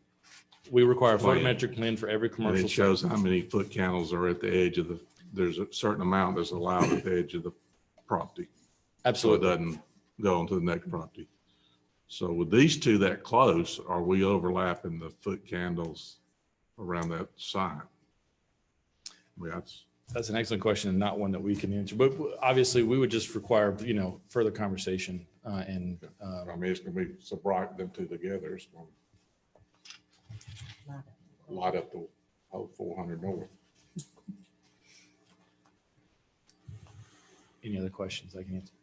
We require a photometric plan for every And commercial it shows how many foot candles are at the edge of there's a certain amount that's allowed at the edge of the property. Absolutely. So it doesn't go on to the next property. So with these two that close, are we overlapping the foot candles around that sign? I mean, That's an excellent question and not one that we can answer, but obviously we would just require, further conversation I mean, it's going to be so bright, them two together, it's going to light up the whole 400 north. any other questions I can answer.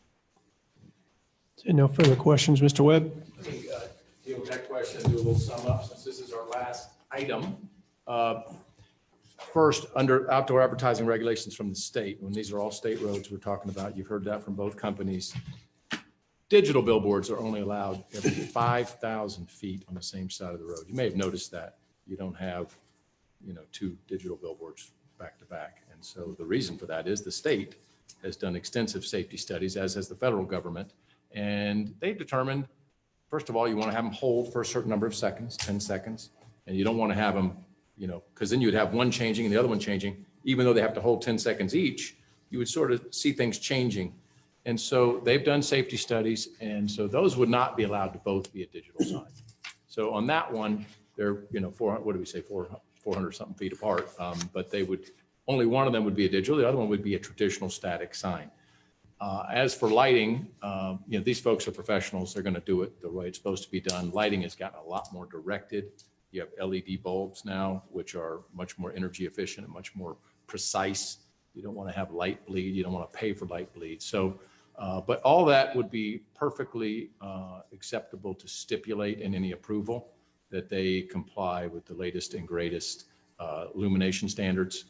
No further questions, Mr. Webb? Let me deal with that question and do a little sum up since this is our last item. First, under outdoor advertising regulations from the state, when these are all state roads we're talking about, you've heard that from both companies. Digital billboards are only allowed every 5,000 feet on the same side of the road. You may have noticed that. You don't have, two digital billboards back to back. And so the reason for that is the state has done extensive safety studies, as has the federal government. And they've determined, first of all, you want to have them hold for a certain number of seconds, 10 seconds. And you don't want to have them, because then you would have one changing and the other one changing. Even though they have to hold 10 seconds each, you would sort of see things changing. And so they've done safety studies. And so those would not be allowed to both be a digital sign. So on that one, they're, 400 something feet apart. But only one of them would be a digital. The other one would be a traditional static sign. As for lighting, these folks are professionals. They're going to do it the way it's supposed to be done. Lighting has gotten a lot more directed. You have LED bulbs now, which are much more energy efficient and much more precise. You don't want to have light bleed. You don't want to pay for light bleed. So, but all that would be perfectly acceptable to stipulate in any approval that they comply with the latest and greatest illumination standards.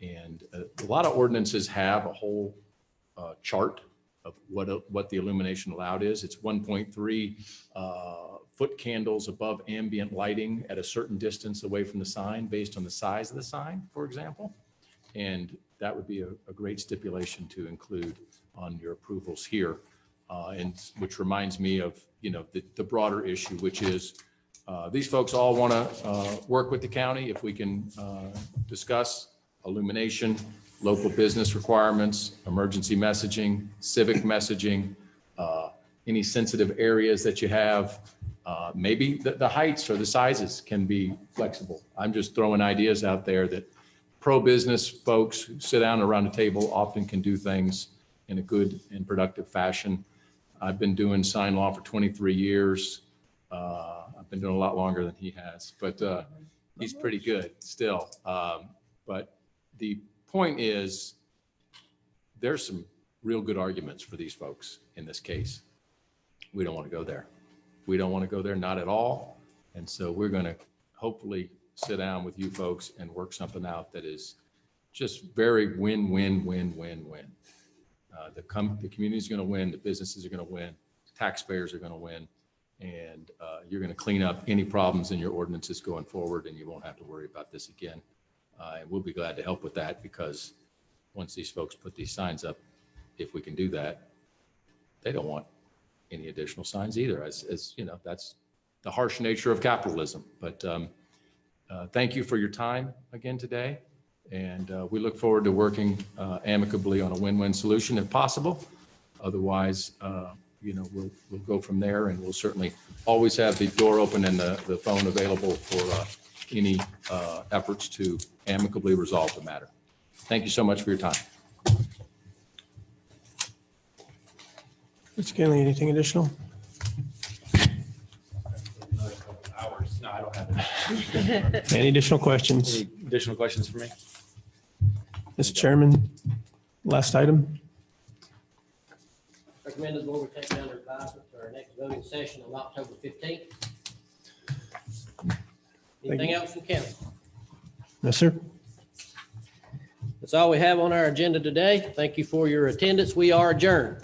And a lot of ordinances have a whole chart of what the illumination allowed is. It's 1.3 foot candles above ambient lighting at a certain distance away from the sign based on the size of the sign, for example. And that would be a great stipulation to include on your approvals here. And which reminds me of, the broader issue, which is these folks all want to work with the county. If we can discuss illumination, local business requirements, emergency messaging, civic messaging, any sensitive areas that you have. Maybe the heights or the sizes can be flexible. I'm just throwing ideas out there that pro-business folks who sit down around a table often can do things in a good and productive fashion. I've been doing sign law for 23 years. I've been doing a lot longer than he has, but he's pretty good still. But the point is, there's some real good arguments for these folks in this case. We don't want to go there. We don't want to go there, not at all. And so we're going to hopefully sit down with you folks and work something out that is just very win-win-win-win-win. The community is going to win, the businesses are going to win, taxpayers are going to win, and you're going to clean up any problems in your ordinances going forward, and you won't have to worry about this again. And we'll be glad to help with that, because once these folks put these signs up, if we can do that, they don't want any additional signs either. As you know, that's the harsh nature of capitalism. But thank you for your time again today. And we look forward to working amicably on a win-win solution if possible. Otherwise, we'll go from there, and we'll certainly always have the door open and the phone available for any efforts to amicably resolve the matter. Thank you so much for your time. Mr. Kinley, anything additional? Hours. No, I don't have it. Any additional questions? Any additional questions for me? Mr. Chairman, last item. Recommend the board will take down their advisement to our next voting session on October 15th. Anything else from council? No, sir. That's all we have on our agenda today. Thank you for your attendance. We are adjourned.